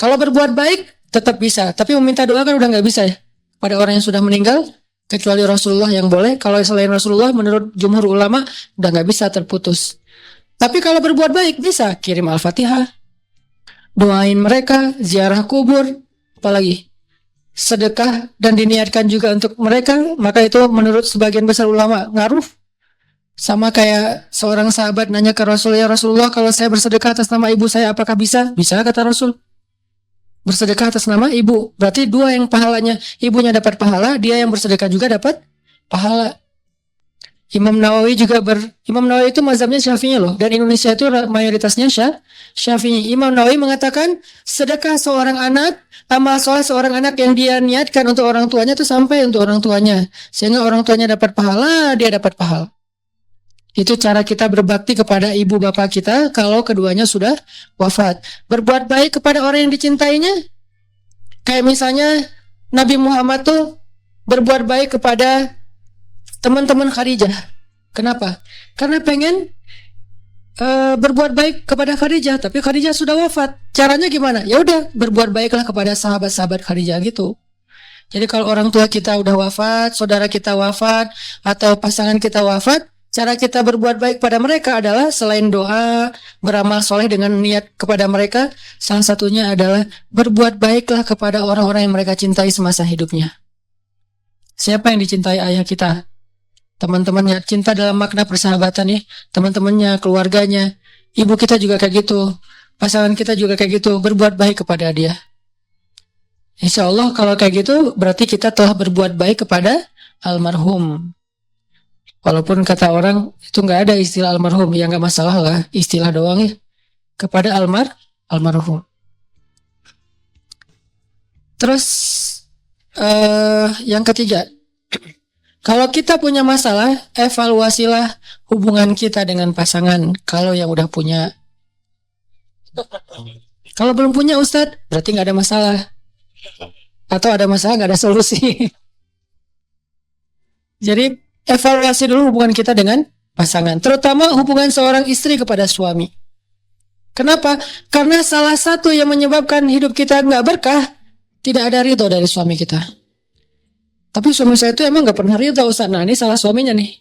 Kalau berbuat baik tetap bisa, tapi meminta doa kan udah gak bisa ya. Pada orang yang sudah meninggal, Kecuali Rasulullah yang boleh. Kalau selain Rasulullah menurut jumhur ulama udah nggak bisa, terputus. Tapi kalau berbuat baik bisa kirim Al-Fatihah, doain mereka, ziarah kubur, apalagi sedekah dan diniatkan juga untuk mereka, maka itu menurut sebagian besar ulama ngaruh. Sama kayak seorang sahabat nanya ke Rasul, ya Rasulullah, kalau saya bersedekah atas nama ibu saya apakah bisa? Bisa, kata Rasul. Bersedekah atas nama ibu, berarti dua yang pahalanya, ibunya dapat pahala, dia yang bersedekah juga dapat pahala. Imam Nawawi itu mazhabnya Syafi'i loh, dan Indonesia itu mayoritasnya Syafi'i. Imam Nawawi mengatakan sedekah seorang anak, amal soleh seorang anak yang dia niatkan untuk orang tuanya itu sampai untuk orang tuanya, sehingga orang tuanya dapat pahala, dia dapat pahala. Itu cara kita berbakti kepada ibu bapak kita kalau keduanya sudah wafat. Berbuat baik kepada orang yang dicintainya. Kayak misalnya Nabi Muhammad tuh berbuat baik kepada teman-teman Khadijah. Kenapa? Karena pengen berbuat baik kepada Khadijah, tapi Khadijah sudah wafat. Caranya gimana? Ya udah, berbuat baiklah kepada sahabat-sahabat Khadijah gitu. Jadi kalau orang tua kita udah wafat, saudara kita wafat, atau pasangan kita wafat, cara kita berbuat baik pada mereka adalah selain doa, beramal soleh dengan niat kepada mereka, salah satunya adalah berbuat baiklah kepada orang-orang yang mereka cintai semasa hidupnya. Siapa yang dicintai ayah kita? Teman-temannya, cinta dalam makna persahabatan ya, teman-temannya, keluarganya, ibu kita juga kayak gitu, pasangan kita juga kayak gitu, berbuat baik kepada dia. Insya Allah kalau kayak gitu berarti kita telah berbuat baik kepada almarhum. Walaupun kata orang itu nggak ada istilah almarhum, ya nggak masalah lah, istilah doang ya, kepada almarhum. Terus yang ketiga, kalau kita punya masalah, evaluasilah hubungan kita dengan pasangan. Kalau yang udah punya, kalau belum punya Ustadz, berarti nggak ada masalah, atau ada masalah nggak ada solusi. Jadi evaluasi dulu hubungan kita dengan pasangan, terutama hubungan seorang istri kepada suami. Kenapa? Karena salah satu yang menyebabkan hidup kita nggak berkah, tidak ada ridho dari suami kita. Tapi suami saya itu emang nggak pernah ridho, Ustaz. Nah ini salah suaminya nih.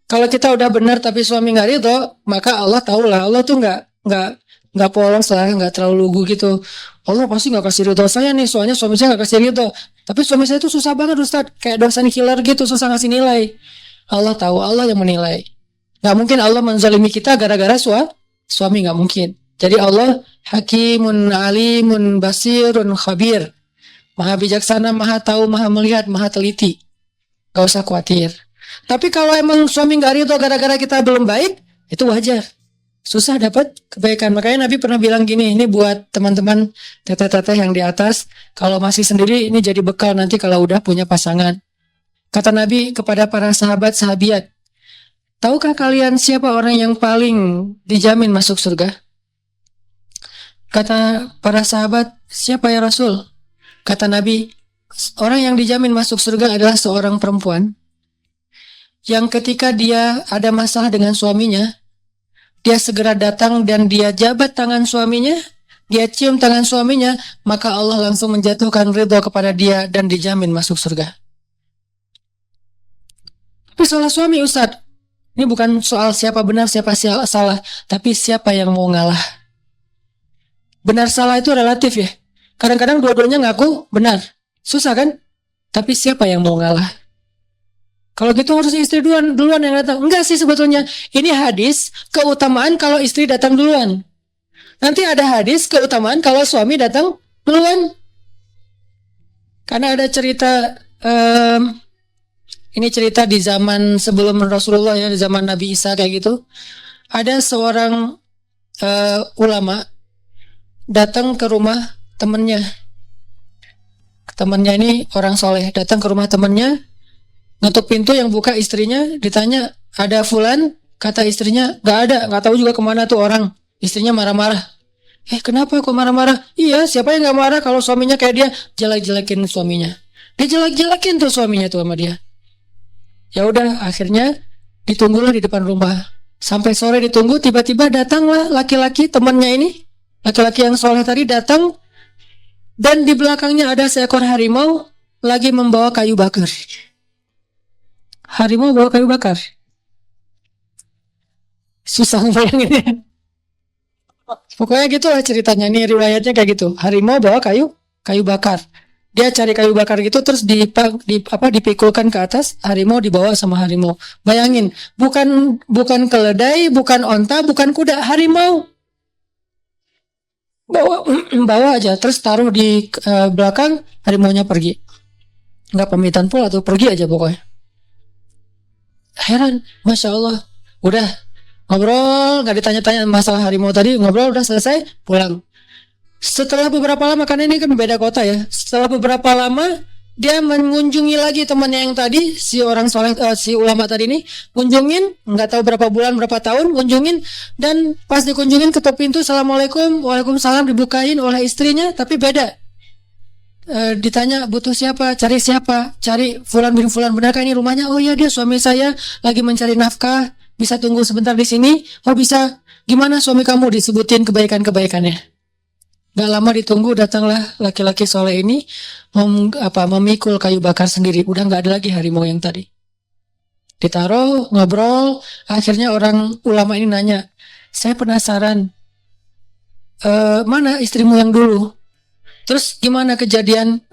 Kalau kita udah benar tapi suami nggak ridho, maka Allah tahulah, Allah tuh nggak polos lah, nggak terlalu lugu gitu. Allah pasti nggak kasih ridho saya nih, soalnya suami saya nggak kasih ridho. Tapi suami saya itu susah banget Ustaz, kayak dosen killer gitu, susah ngasih nilai. Allah tahu, Allah yang menilai. Nggak mungkin Allah menzalimi kita gara-gara suami, nggak mungkin. Jadi Allah hakimun alimun basirun khabir, maha bijaksana, maha tahu, maha melihat, maha teliti. Gak usah khawatir. Tapi kalau emang suami nggak ridho gara-gara kita belum baik, itu wajar. Susah dapat kebaikan. Makanya Nabi pernah bilang gini, ini buat teman-teman teteh-teteh yang di atas, kalau masih sendiri ini jadi bekal nanti kalau udah punya pasangan. Kata Nabi kepada para sahabat-sahabiat, tahukah kalian siapa orang yang paling dijamin masuk surga? Kata para sahabat, siapa ya Rasul? Kata Nabi, orang yang dijamin masuk surga adalah seorang perempuan yang ketika dia ada masalah dengan suaminya, dia segera datang dan dia jabat tangan suaminya, dia cium tangan suaminya, maka Allah langsung menjatuhkan ridho kepada dia dan dijamin masuk surga. Tapi salah suami Ustadz, ini bukan soal siapa benar siapa salah, tapi siapa yang mau ngalah. Benar salah itu relatif ya. Kadang-kadang dua-duanya ngaku benar, susah kan? Tapi siapa yang mau ngalah? Kalau gitu harusnya istri duluan yang datang. Enggak sih sebetulnya. Ini hadis keutamaan kalau istri datang duluan. Nanti ada hadis keutamaan kalau suami datang duluan. Karena ada cerita, ini cerita di zaman sebelum Rasulullah ya, di zaman Nabi Isa kayak gitu. Ada seorang ulama datang ke rumah temannya. Temannya ini orang soleh, datang ke rumah temannya. Ngetuk pintu, yang buka istrinya, ditanya ada fulan, kata istrinya nggak tahu juga kemana tuh orang. Istrinya marah-marah. Kenapa kok marah-marah? Iya, siapa yang nggak marah kalau suaminya kayak dia, jelek-jelekin suaminya. Dia jelek-jelekin tuh suaminya tuh sama dia. Ya udah, akhirnya ditunggulah di depan rumah. Sampai sore ditunggu, tiba-tiba datanglah laki-laki temannya ini, laki-laki yang soleh tadi datang, dan di belakangnya ada seekor harimau lagi membawa kayu bakar. Harimau bawa kayu bakar. Susah bayanginnya. Pokoknya gitu lah ceritanya nih, riwayatnya kayak gitu. Harimau bawa kayu bakar. Dia cari kayu bakar gitu terus dipikulkan ke atas, harimau dibawa sama harimau. Bayangin, bukan keledai, bukan onta, bukan kuda, harimau. Bawa bawa aja terus taruh di belakang, harimaunya pergi. Nggak pamitan pula tuh, pergi aja pokoknya. Heran, Masya Allah. Udah ngobrol, nggak ditanya-tanya masalah harimau tadi, ngobrol udah selesai, pulang. Setelah beberapa lama, karena ini kan beda kota ya. Setelah beberapa lama dia mengunjungi lagi temannya yang tadi, si orang soleh, si ulama tadi ini kunjungin, nggak tahu berapa bulan berapa tahun kunjungin, dan pas dikunjungin ketok pintu, assalamualaikum, waalaikumsalam, dibukain oleh istrinya, tapi beda. Ditanya butuh siapa, cari fulan bin fulan, benarkah ini rumahnya? Oh iya, dia suami saya lagi mencari nafkah, bisa tunggu sebentar di sini. Oh bisa, gimana suami kamu, disebutin kebaikan-kebaikannya. Gak lama ditunggu, datanglah laki-laki soleh ini memikul kayu bakar sendiri. Udah gak ada lagi harimau yang tadi. Ditaruh, ngobrol, akhirnya orang ulama ini nanya, saya penasaran, mana istrimu yang dulu? Terus gimana kejadian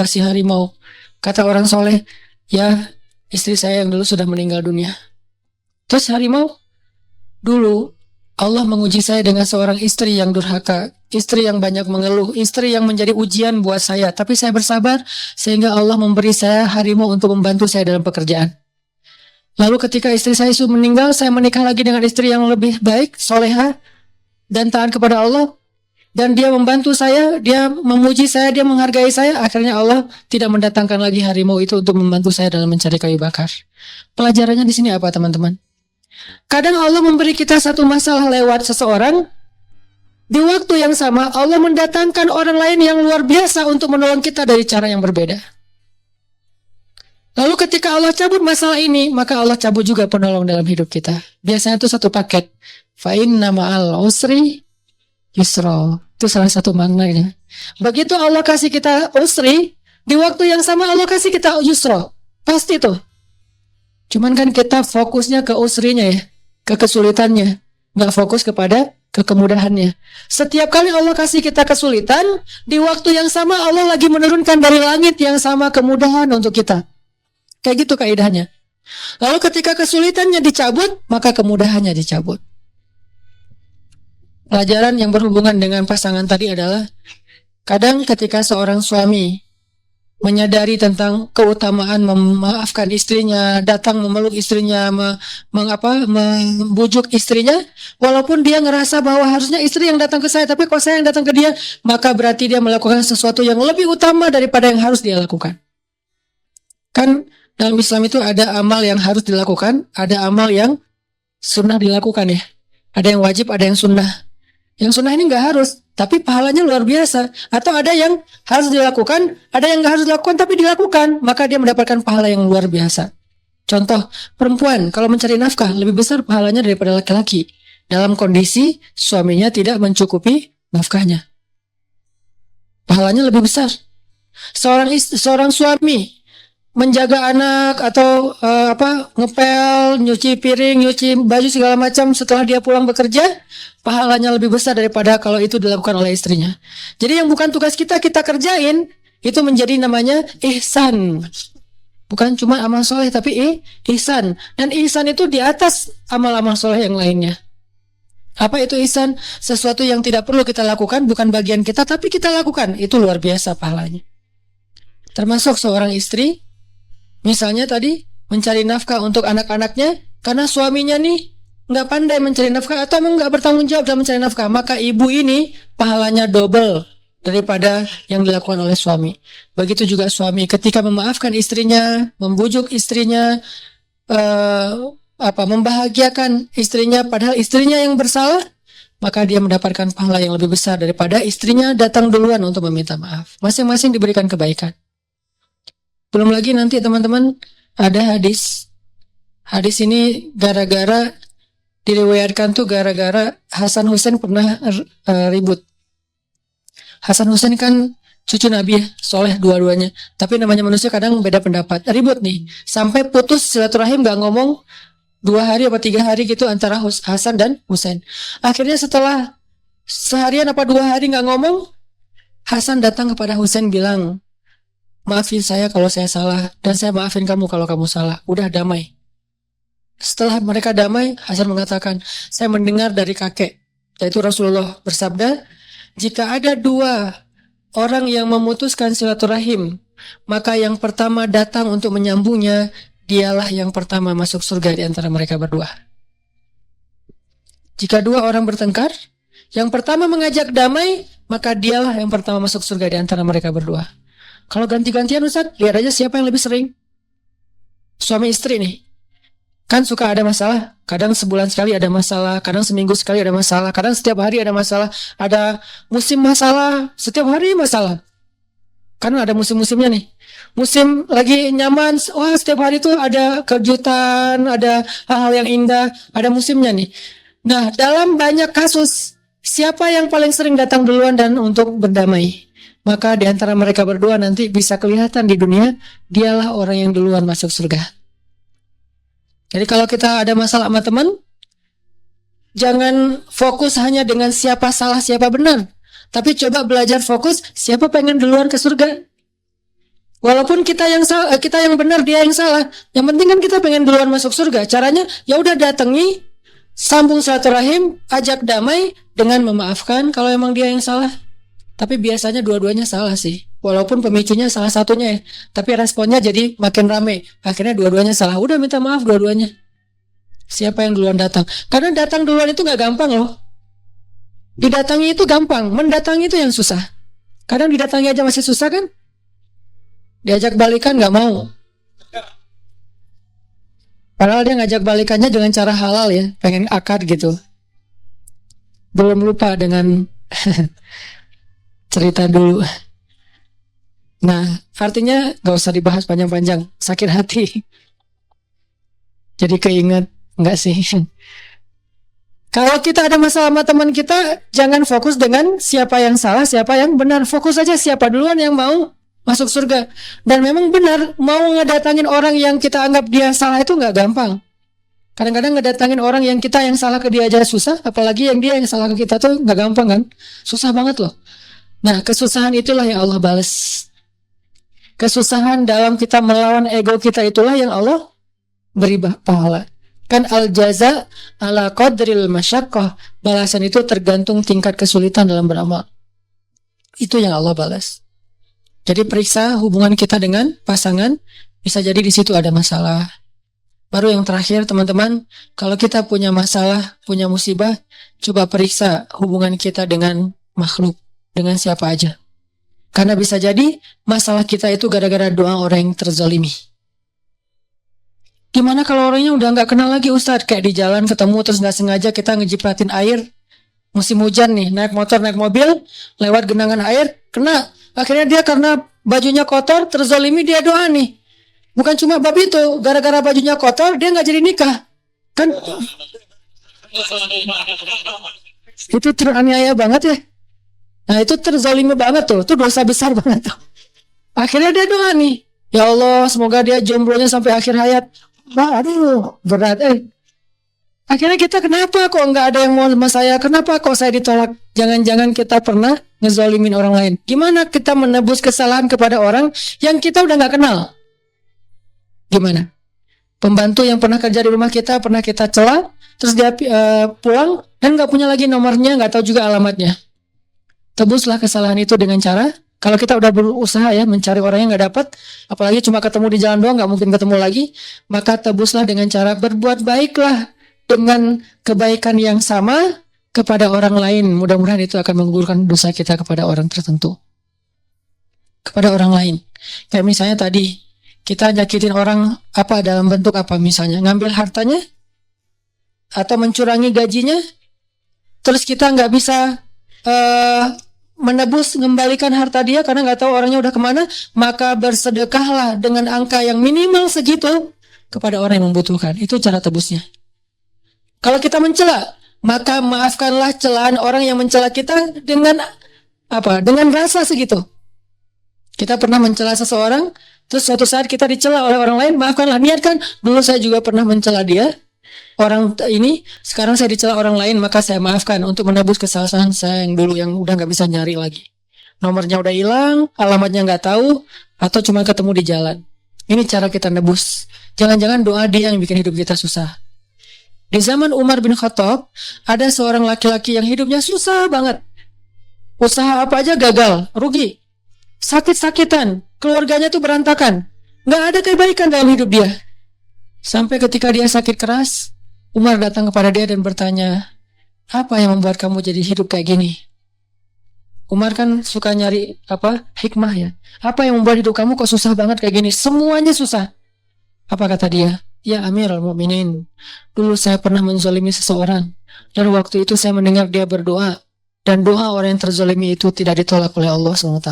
si harimau? Kata orang soleh, ya istri saya yang dulu sudah meninggal dunia. Terus harimau, dulu Allah menguji saya dengan seorang istri yang durhaka, istri yang banyak mengeluh, istri yang menjadi ujian buat saya. Tapi saya bersabar sehingga Allah memberi saya harimau untuk membantu saya dalam pekerjaan. Lalu ketika istri saya sudah meninggal, saya menikah lagi dengan istri yang lebih baik, soleha, dan taat kepada Allah. Dan dia membantu saya, dia memuji saya, dia menghargai saya. Akhirnya Allah tidak mendatangkan lagi harimau itu untuk membantu saya dalam mencari kayu bakar. Pelajarannya di sini apa, teman-teman? Kadang Allah memberi kita satu masalah lewat seseorang. Di waktu yang sama Allah mendatangkan orang lain yang luar biasa untuk menolong kita dari cara yang berbeda. Lalu ketika Allah cabut masalah ini, maka Allah cabut juga penolong dalam hidup kita. Biasanya itu satu paket. Fa inna ma'al usri yusra. Itu salah satu maknanya. Begitu Allah kasih kita usri, di waktu yang sama Allah kasih kita yusra. Pasti tuh. Cuman kan kita fokusnya ke usrinya ya, ke kesulitannya, nggak fokus kepada kemudahannya. Setiap kali Allah kasih kita kesulitan, di waktu yang sama Allah lagi menurunkan dari langit yang sama kemudahan untuk kita. Kayak gitu kaidahnya. Lalu ketika kesulitannya dicabut, maka kemudahannya dicabut. Pelajaran yang berhubungan dengan pasangan tadi adalah, kadang ketika seorang suami menyadari tentang keutamaan memaafkan istrinya, datang memeluk istrinya, membujuk istrinya, walaupun dia ngerasa bahwa harusnya istri yang datang ke saya, tapi kok saya yang datang ke dia, maka berarti dia melakukan sesuatu yang lebih utama daripada yang harus dia lakukan. Kan dalam Islam itu ada amal yang harus dilakukan, ada amal yang sunnah dilakukan ya. Ada yang wajib, ada yang sunnah. Yang sunnah ini nggak harus, tapi pahalanya luar biasa. Atau ada yang harus dilakukan, ada yang nggak harus dilakukan tapi dilakukan, maka dia mendapatkan pahala yang luar biasa. Contoh, perempuan kalau mencari nafkah lebih besar pahalanya daripada laki-laki dalam kondisi suaminya tidak mencukupi nafkahnya. Pahalanya lebih besar. Seorang suami menjaga anak atau ngepel, nyuci piring, nyuci baju segala macam setelah dia pulang bekerja, pahalanya lebih besar daripada kalau itu dilakukan oleh istrinya. Jadi yang bukan tugas kita kerjain, itu menjadi namanya ihsan. Bukan cuma amal soleh tapi ihsan. Dan ihsan itu di atas amal-amal soleh yang lainnya. Apa itu ihsan? Sesuatu yang tidak perlu kita lakukan, bukan bagian kita tapi kita lakukan. Itu luar biasa pahalanya. Termasuk seorang istri, misalnya tadi mencari nafkah untuk anak-anaknya, karena suaminya nih nggak pandai mencari nafkah atau emang nggak bertanggung jawab dalam mencari nafkah, maka ibu ini pahalanya double daripada yang dilakukan oleh suami. Begitu juga suami ketika memaafkan istrinya, membujuk istrinya, membahagiakan istrinya, padahal istrinya yang bersalah, maka dia mendapatkan pahala yang lebih besar daripada istrinya datang duluan untuk meminta maaf. Masing-masing diberikan kebaikan. Belum lagi nanti teman-teman ada hadis. Hadis ini diriwayatkan tuh gara-gara Hasan Husain pernah ribut. Hasan Husain kan cucu Nabi ya, soleh dua-duanya. Tapi namanya manusia kadang beda pendapat, ribut nih. Sampai putus silaturahim, gak ngomong 2 hari apa 3 hari gitu antara Hasan dan Husain. Akhirnya setelah seharian apa 2 hari gak ngomong, Hasan datang kepada Husain bilang, maafin saya kalau saya salah, dan saya maafin kamu kalau kamu salah. Udah damai. Setelah mereka damai, Hasan mengatakan, saya mendengar dari kakek, yaitu Rasulullah bersabda, jika ada 2 orang yang memutuskan silaturahim, maka yang pertama datang untuk menyambungnya, dialah yang pertama masuk surga di antara mereka berdua. Jika 2 orang bertengkar, yang pertama mengajak damai, maka dialah yang pertama masuk surga di antara mereka berdua. Kalau ganti-gantian Ustaz, lihat aja siapa yang lebih sering. Suami istri nih, kan suka ada masalah. Kadang sebulan sekali ada masalah, kadang seminggu sekali ada masalah, kadang setiap hari ada masalah. Ada musim masalah, setiap hari masalah. Karena ada musim-musimnya nih. Musim lagi nyaman, wah setiap hari tuh ada kejutan, ada hal-hal yang indah, ada musimnya nih. Nah, dalam banyak kasus, siapa yang paling sering datang duluan dan untuk berdamai? Maka di antara mereka berdua nanti bisa kelihatan di dunia, dialah orang yang duluan masuk surga. Jadi kalau kita ada masalah sama teman, jangan fokus hanya dengan siapa salah, siapa benar. Tapi coba belajar fokus, siapa pengen duluan ke surga. Walaupun kita yang salah, kita yang benar, dia yang salah. Yang penting kan kita pengen duluan masuk surga. Caranya, ya udah datangi, sambung silaturahim, ajak damai dengan memaafkan kalau emang dia yang salah. Tapi biasanya dua-duanya salah sih. Walaupun pemicunya salah satunya ya. Tapi responnya jadi makin rame. Akhirnya dua-duanya salah. Udah minta maaf dua-duanya. Siapa yang duluan datang? Karena datang duluan itu gak gampang loh. Didatangi itu gampang. Mendatangi itu yang susah. Kadang didatangi aja masih susah kan? Diajak balikan gak mau. Padahal dia ngajak balikannya dengan cara halal ya. Pengen akad gitu. Belum lupa dengan cerita dulu. Nah, artinya gak usah dibahas panjang-panjang. Sakit hati. Jadi keinget. Enggak sih. Kalau kita ada masalah sama teman kita, jangan fokus dengan siapa yang salah, siapa yang benar. Fokus aja siapa duluan yang mau masuk surga. Dan memang benar, mau ngedatangin orang yang kita anggap dia salah itu gak gampang. Kadang-kadang ngedatangin orang yang kita yang salah ke dia aja susah. Apalagi yang dia yang salah ke kita tuh gak gampang kan. Susah banget loh. Nah, kesusahan itulah yang Allah balas. Kesusahan dalam kita melawan ego kita itulah yang Allah beri pahala. Kan al-jaza ala qadril masyaqqah. Balasan itu tergantung tingkat kesulitan dalam beramal. Itu yang Allah balas. Jadi periksa hubungan kita dengan pasangan. Bisa jadi di situ ada masalah. Baru yang terakhir teman-teman, kalau kita punya masalah, punya musibah, coba periksa hubungan kita dengan makhluk. Dengan siapa aja. Karena bisa jadi masalah kita itu gara-gara doa orang yang terzalimi. Gimana kalau orangnya udah gak kenal lagi Ustadz? Kayak di jalan ketemu terus gak sengaja kita ngejipratin air. Musim hujan nih, naik motor, naik mobil, lewat genangan air, kena. Akhirnya dia karena bajunya kotor, terzalimi, dia doa nih. Bukan cuma bab itu, gara-gara bajunya kotor, dia gak jadi nikah. Kan itu teraniaya banget ya. Nah itu terzalimi banget tuh. Itu dosa besar banget tuh. Akhirnya dia doa nih, ya Allah semoga dia jomblonya sampai akhir hayat. Wah aduh berat Akhirnya kita kenapa kok gak ada yang mau sama saya? Kenapa kok saya ditolak? Jangan-jangan kita pernah ngezalimin orang lain. Gimana kita menebus kesalahan kepada orang yang kita udah gak kenal? Gimana? Pembantu yang pernah kerja di rumah kita, pernah kita celah, terus dia pulang dan gak punya lagi nomornya, gak tahu juga alamatnya. Tebuslah kesalahan itu dengan cara, kalau kita udah berusaha ya mencari orang yang gak dapat, apalagi cuma ketemu di jalan doang, gak mungkin ketemu lagi, maka tebuslah dengan cara berbuat baiklah dengan kebaikan yang sama kepada orang lain. Mudah-mudahan itu akan menggugurkan dosa kita kepada orang tertentu, kepada orang lain. Kayak misalnya tadi kita nyakitin orang apa dalam bentuk apa, misalnya ngambil hartanya atau mencurangi gajinya, terus kita nggak bisa menebus, mengembalikan harta dia karena nggak tahu orangnya udah kemana, maka bersedekahlah dengan angka yang minimal segitu kepada orang yang membutuhkan. Itu cara tebusnya. Kalau kita mencela, maka maafkanlah celaan orang yang mencela kita dengan apa? Dengan rasa segitu. Kita pernah mencela seseorang, terus suatu saat kita dicela oleh orang lain, maafkanlah. Niatkan, dulu saya juga pernah mencela dia, orang ini, sekarang saya dicela orang lain, maka saya maafkan untuk menebus kesalahan saya yang dulu yang udah nggak bisa nyari lagi. Nomornya udah hilang, alamatnya nggak tahu, atau cuma ketemu di jalan. Ini cara kita nebus. Jangan-jangan doa dia yang bikin hidup kita susah. Di zaman Umar bin Khattab, ada seorang laki-laki yang hidupnya susah banget. Usaha apa aja gagal, rugi. Sakit-sakitan, keluarganya tuh berantakan. Nggak ada kebaikan dalam hidup dia. Sampai ketika dia sakit keras, Umar datang kepada dia dan bertanya, apa yang membuat kamu jadi hidup kayak gini? Umar kan suka nyari hikmah ya. Apa yang membuat hidup kamu kok susah banget kayak gini? Semuanya susah. Apa kata dia? Ya Amirul Mukminin, dulu saya pernah menzalimi seseorang. Dan waktu itu saya mendengar dia berdoa. Dan doa orang yang terzalimi itu tidak ditolak oleh Allah SWT.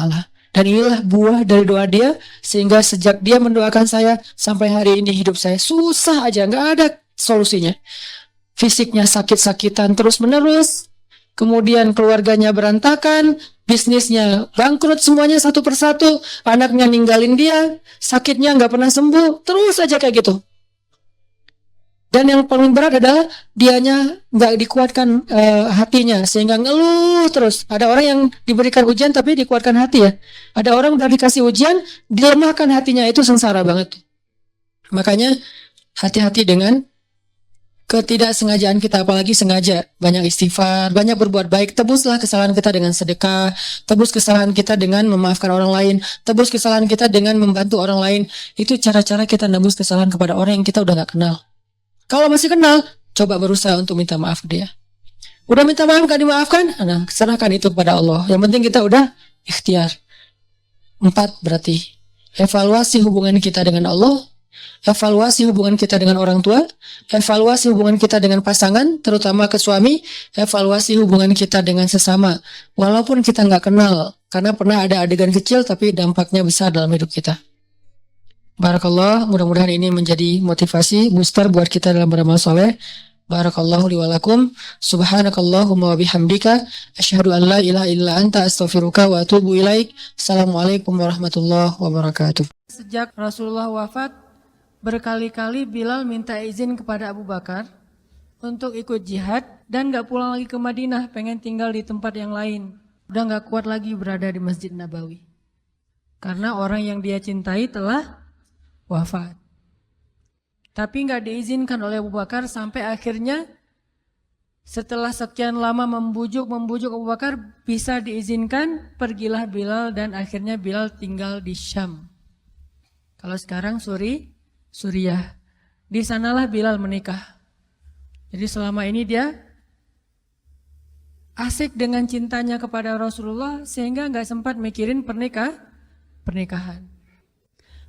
Dan inilah buah dari doa dia, sehingga sejak dia mendoakan saya, sampai hari ini hidup saya susah aja, nggak ada solusinya. Fisiknya sakit-sakitan terus-menerus, kemudian keluarganya berantakan, bisnisnya bangkrut semuanya satu persatu, anaknya ninggalin dia, sakitnya nggak pernah sembuh, terus aja kayak gitu. Dan yang paling berat adalah dianya nggak dikuatkan hatinya sehingga ngeluh terus. Ada orang yang diberikan ujian tapi dikuatkan hati ya. Ada orang udah dikasih ujian dilemahkan hatinya, itu sengsara banget. Makanya hati-hati dengan ketidaksengajaan kita, apalagi sengaja. Banyak istighfar, banyak berbuat baik. Tebuslah kesalahan kita dengan sedekah, tebus kesalahan kita dengan memaafkan orang lain, tebus kesalahan kita dengan membantu orang lain. Itu cara-cara kita nebus kesalahan kepada orang yang kita udah gak kenal. Kalau masih kenal, coba berusaha untuk minta maaf ke dia. Udah minta maaf gak dimaafkan? Nah, serahkan itu kepada Allah. Yang penting kita udah ikhtiar. 4 berarti evaluasi hubungan kita dengan Allah, evaluasi hubungan kita dengan orang tua, evaluasi hubungan kita dengan pasangan, terutama ke suami, evaluasi hubungan kita dengan sesama. Walaupun kita gak kenal, karena pernah ada adegan kecil tapi dampaknya besar dalam hidup kita. Barakallah, mudah-mudahan ini menjadi motivasi booster buat kita dalam beramal soleh. Barakallahu li wa lakum. Subhanakallahumma wa bihamdika asyhadu an la ilaha illa anta astaghfiruka wa atubu ilaik. Assalamualaikum warahmatullahi wabarakatuh. Sejak Rasulullah wafat, berkali-kali Bilal minta izin kepada Abu Bakar untuk ikut jihad dan gak pulang lagi ke Madinah, pengen tinggal di tempat yang lain. Udah gak kuat lagi berada di Masjid Nabawi. Karena orang yang dia cintai telah wafat. Tapi nggak diizinkan oleh Abu Bakar sampai akhirnya setelah sekian lama membujuk Abu Bakar bisa diizinkan, pergilah Bilal dan akhirnya Bilal tinggal di Syam. Kalau sekarang Suriah. Di sanalah Bilal menikah. Jadi selama ini dia asik dengan cintanya kepada Rasulullah sehingga nggak sempat mikirin pernikahan.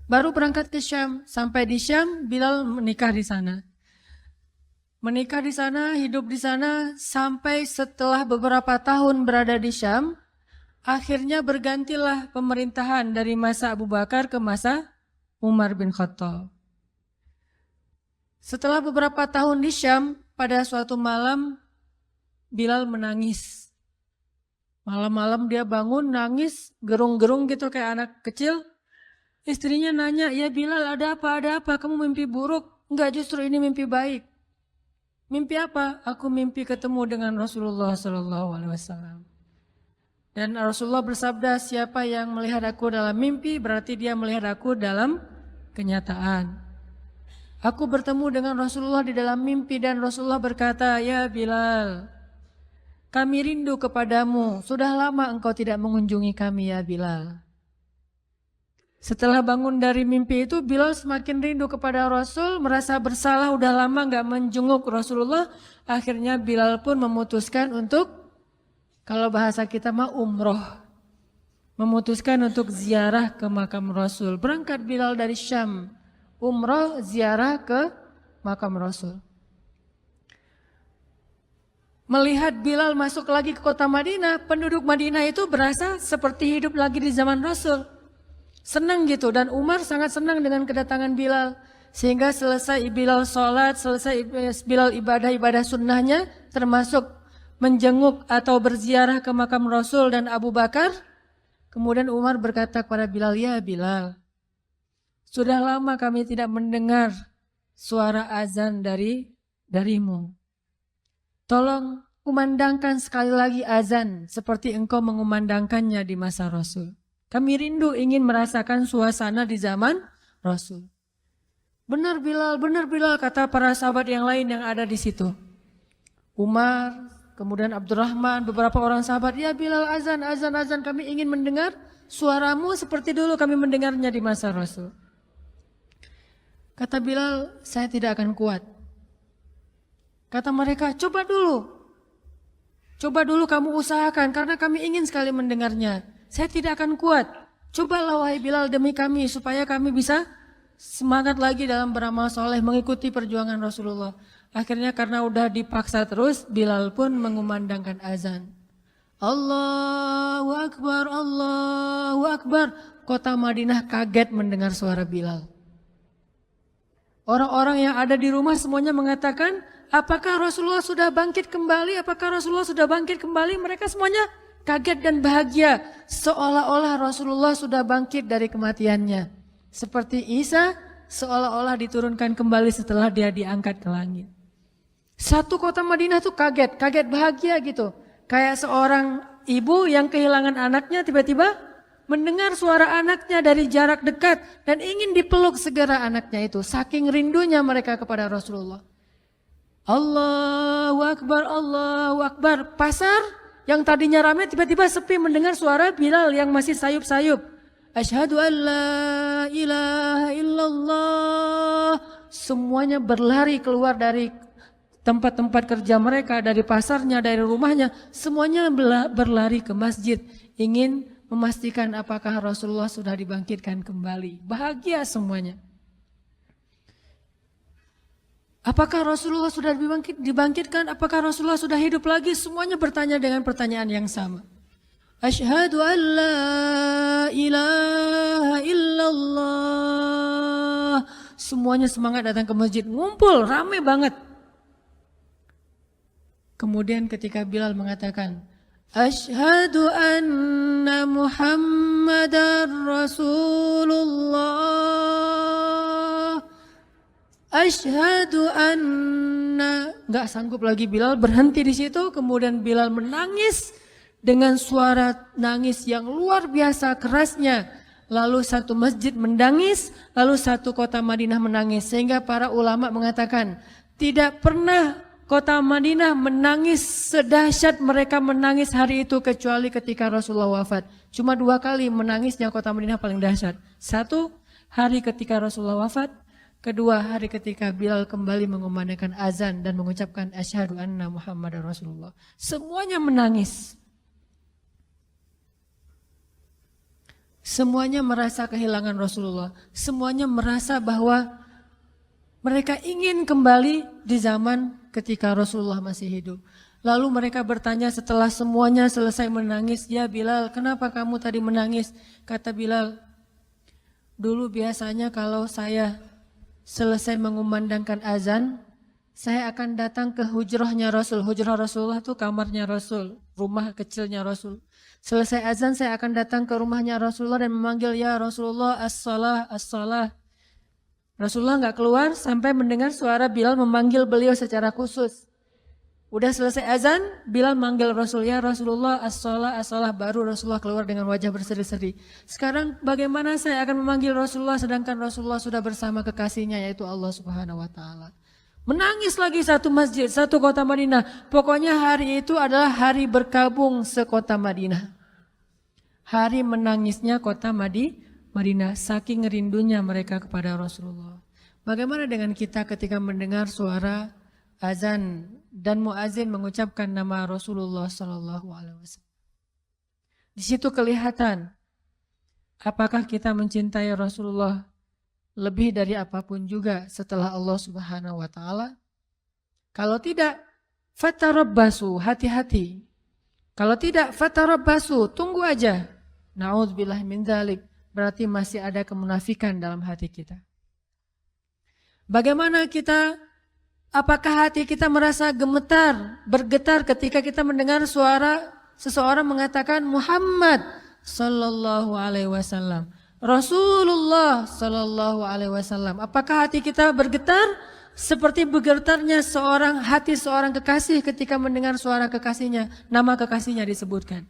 Baru berangkat ke Syam, sampai di Syam Bilal menikah di sana. Menikah di sana, hidup di sana sampai setelah beberapa tahun berada di Syam, akhirnya bergantilah pemerintahan dari masa Abu Bakar ke masa Umar bin Khattab. Setelah beberapa tahun di Syam, pada suatu malam Bilal menangis. Malam-malam dia bangun nangis, gerung-gerung gitu kayak anak kecil. Istrinya nanya, ya Bilal ada apa, kamu mimpi buruk? Enggak, justru ini mimpi baik. Mimpi apa? Aku mimpi ketemu dengan Rasulullah SAW. Dan Rasulullah bersabda, siapa yang melihat aku dalam mimpi, berarti dia melihat aku dalam kenyataan. Aku bertemu dengan Rasulullah di dalam mimpi dan Rasulullah berkata, ya Bilal, kami rindu kepadamu, sudah lama engkau tidak mengunjungi kami ya Bilal. Setelah bangun dari mimpi itu, Bilal semakin rindu kepada Rasul, merasa bersalah udah lama gak menjenguk Rasulullah. Akhirnya Bilal pun memutuskan untuk, kalau bahasa kita mah umroh, memutuskan untuk ziarah ke makam Rasul. Berangkat Bilal dari Syam, umroh ziarah ke makam Rasul. Melihat Bilal masuk lagi ke kota Madinah, penduduk Madinah itu berasa seperti hidup lagi di zaman Rasul. Senang gitu, dan Umar sangat senang dengan kedatangan Bilal. Sehingga selesai Bilal sholat, selesai Bilal ibadah-ibadah sunnahnya, termasuk menjenguk atau berziarah ke makam Rasul dan Abu Bakar. Kemudian Umar berkata kepada Bilal, "Ya Bilal, sudah lama kami tidak mendengar suara azan darimu. Tolong kumandangkan sekali lagi azan seperti engkau mengumandangkannya di masa Rasul. Kami rindu ingin merasakan suasana di zaman Rasul." Benar Bilal, kata para sahabat yang lain yang ada di situ. Umar, kemudian Abdurrahman, beberapa orang sahabat, "Ya Bilal, azan, kami ingin mendengar suaramu seperti dulu kami mendengarnya di masa Rasul." Kata Bilal, "Saya tidak akan kuat." Kata mereka, coba dulu kamu usahakan karena kami ingin sekali mendengarnya. Saya tidak akan kuat. Cobalah wahai Bilal demi kami supaya kami bisa semangat lagi dalam beramal soleh mengikuti perjuangan Rasulullah. Akhirnya karena udah dipaksa terus, Bilal pun mengumandangkan azan. Allahu Akbar, Allahu Akbar. Kota Madinah kaget mendengar suara Bilal. Orang-orang yang ada di rumah semuanya mengatakan, apakah Rasulullah sudah bangkit kembali? Apakah Rasulullah sudah bangkit kembali? Mereka semuanya kaget dan bahagia. Seolah-olah Rasulullah sudah bangkit dari kematiannya. Seperti Isa seolah-olah diturunkan kembali setelah dia diangkat ke langit. Satu kota Madinah tuh kaget bahagia gitu. Kayak seorang ibu yang kehilangan anaknya tiba-tiba mendengar suara anaknya dari jarak dekat dan ingin dipeluk segera anaknya itu. Saking rindunya mereka kepada Rasulullah. Allahu Akbar, Allahu Akbar. Pasar yang tadinya ramai tiba-tiba sepi mendengar suara Bilal yang masih sayup-sayup. Asyhadu an la ilaha illallah. Semuanya berlari keluar dari tempat-tempat kerja mereka, dari pasarnya, dari rumahnya. Semuanya berlari ke masjid. Ingin memastikan apakah Rasulullah sudah dibangkitkan kembali. Bahagia semuanya. Apakah Rasulullah sudah dibangkitkan? Apakah Rasulullah sudah hidup lagi? Semuanya bertanya dengan pertanyaan yang sama. Asyhadu an la ilaha illallah. Semuanya semangat datang ke masjid, ngumpul, ramai banget. Kemudian ketika Bilal mengatakan, Asyhadu anna Muhammadar Rasulullah. Asyhadu anna. Gak sanggup lagi Bilal, berhenti di situ. Kemudian Bilal menangis dengan suara nangis yang luar biasa kerasnya. Lalu satu masjid menangis, lalu satu kota Madinah menangis. Sehingga para ulama mengatakan, tidak pernah kota Madinah menangis sedahsyat mereka menangis hari itu kecuali ketika Rasulullah wafat. Cuma 2 kali menangisnya kota Madinah paling dahsyat. 1 hari ketika Rasulullah wafat. 2 hari ketika Bilal kembali mengumandangkan azan dan mengucapkan asyhadu anna Muhammadar Rasulullah. Semuanya menangis. Semuanya merasa kehilangan Rasulullah. Semuanya merasa bahwa mereka ingin kembali di zaman ketika Rasulullah masih hidup. Lalu mereka bertanya setelah semuanya selesai menangis, "Ya Bilal, kenapa kamu tadi menangis?" Kata Bilal, "Dulu biasanya kalau saya selesai mengumandangkan azan, saya akan datang ke hujrahnya Rasul." Hujrah Rasulullah itu kamarnya Rasul, rumah kecilnya Rasul. Selesai azan saya akan datang ke rumahnya Rasulullah dan memanggil, "Ya Rasulullah, as-salah, as-salah." Rasulullah nggak keluar sampai mendengar suara Bilal memanggil beliau secara khusus. Udah selesai azan, Bilal manggil Rasul, "Ya Rasulullah, as-salah, as-salah." Baru Rasulullah keluar dengan wajah berseri-seri. Sekarang bagaimana saya akan memanggil Rasulullah sedangkan Rasulullah sudah bersama kekasihnya yaitu Allah Subhanahu wa taala. Menangis lagi satu masjid, satu kota Madinah. Pokoknya hari itu adalah hari berkabung sekota Madinah. Hari menangisnya kota Madinah, saking rindunya mereka kepada Rasulullah. Bagaimana dengan kita ketika mendengar suara azan dan muazin mengucapkan nama Rasulullah Sallallahu Alaihi Wasallam? Di situ kelihatan apakah kita mencintai Rasulullah lebih dari apapun juga setelah Allah Subhanahu wa taala. Kalau tidak, fatarabbasu, hati-hati. Kalau tidak, fatarabbasu, tunggu aja. Na'udzubillah min dzalik, berarti masih ada kemunafikan dalam hati kita. Bagaimana kita, apakah hati kita merasa gemetar, bergetar ketika kita mendengar suara seseorang mengatakan Muhammad sallallahu alaihi wasallam. Rasulullah sallallahu alaihi wasallam. Apakah hati kita bergetar seperti bergetarnya hati seorang kekasih ketika mendengar suara kekasihnya, nama kekasihnya disebutkan?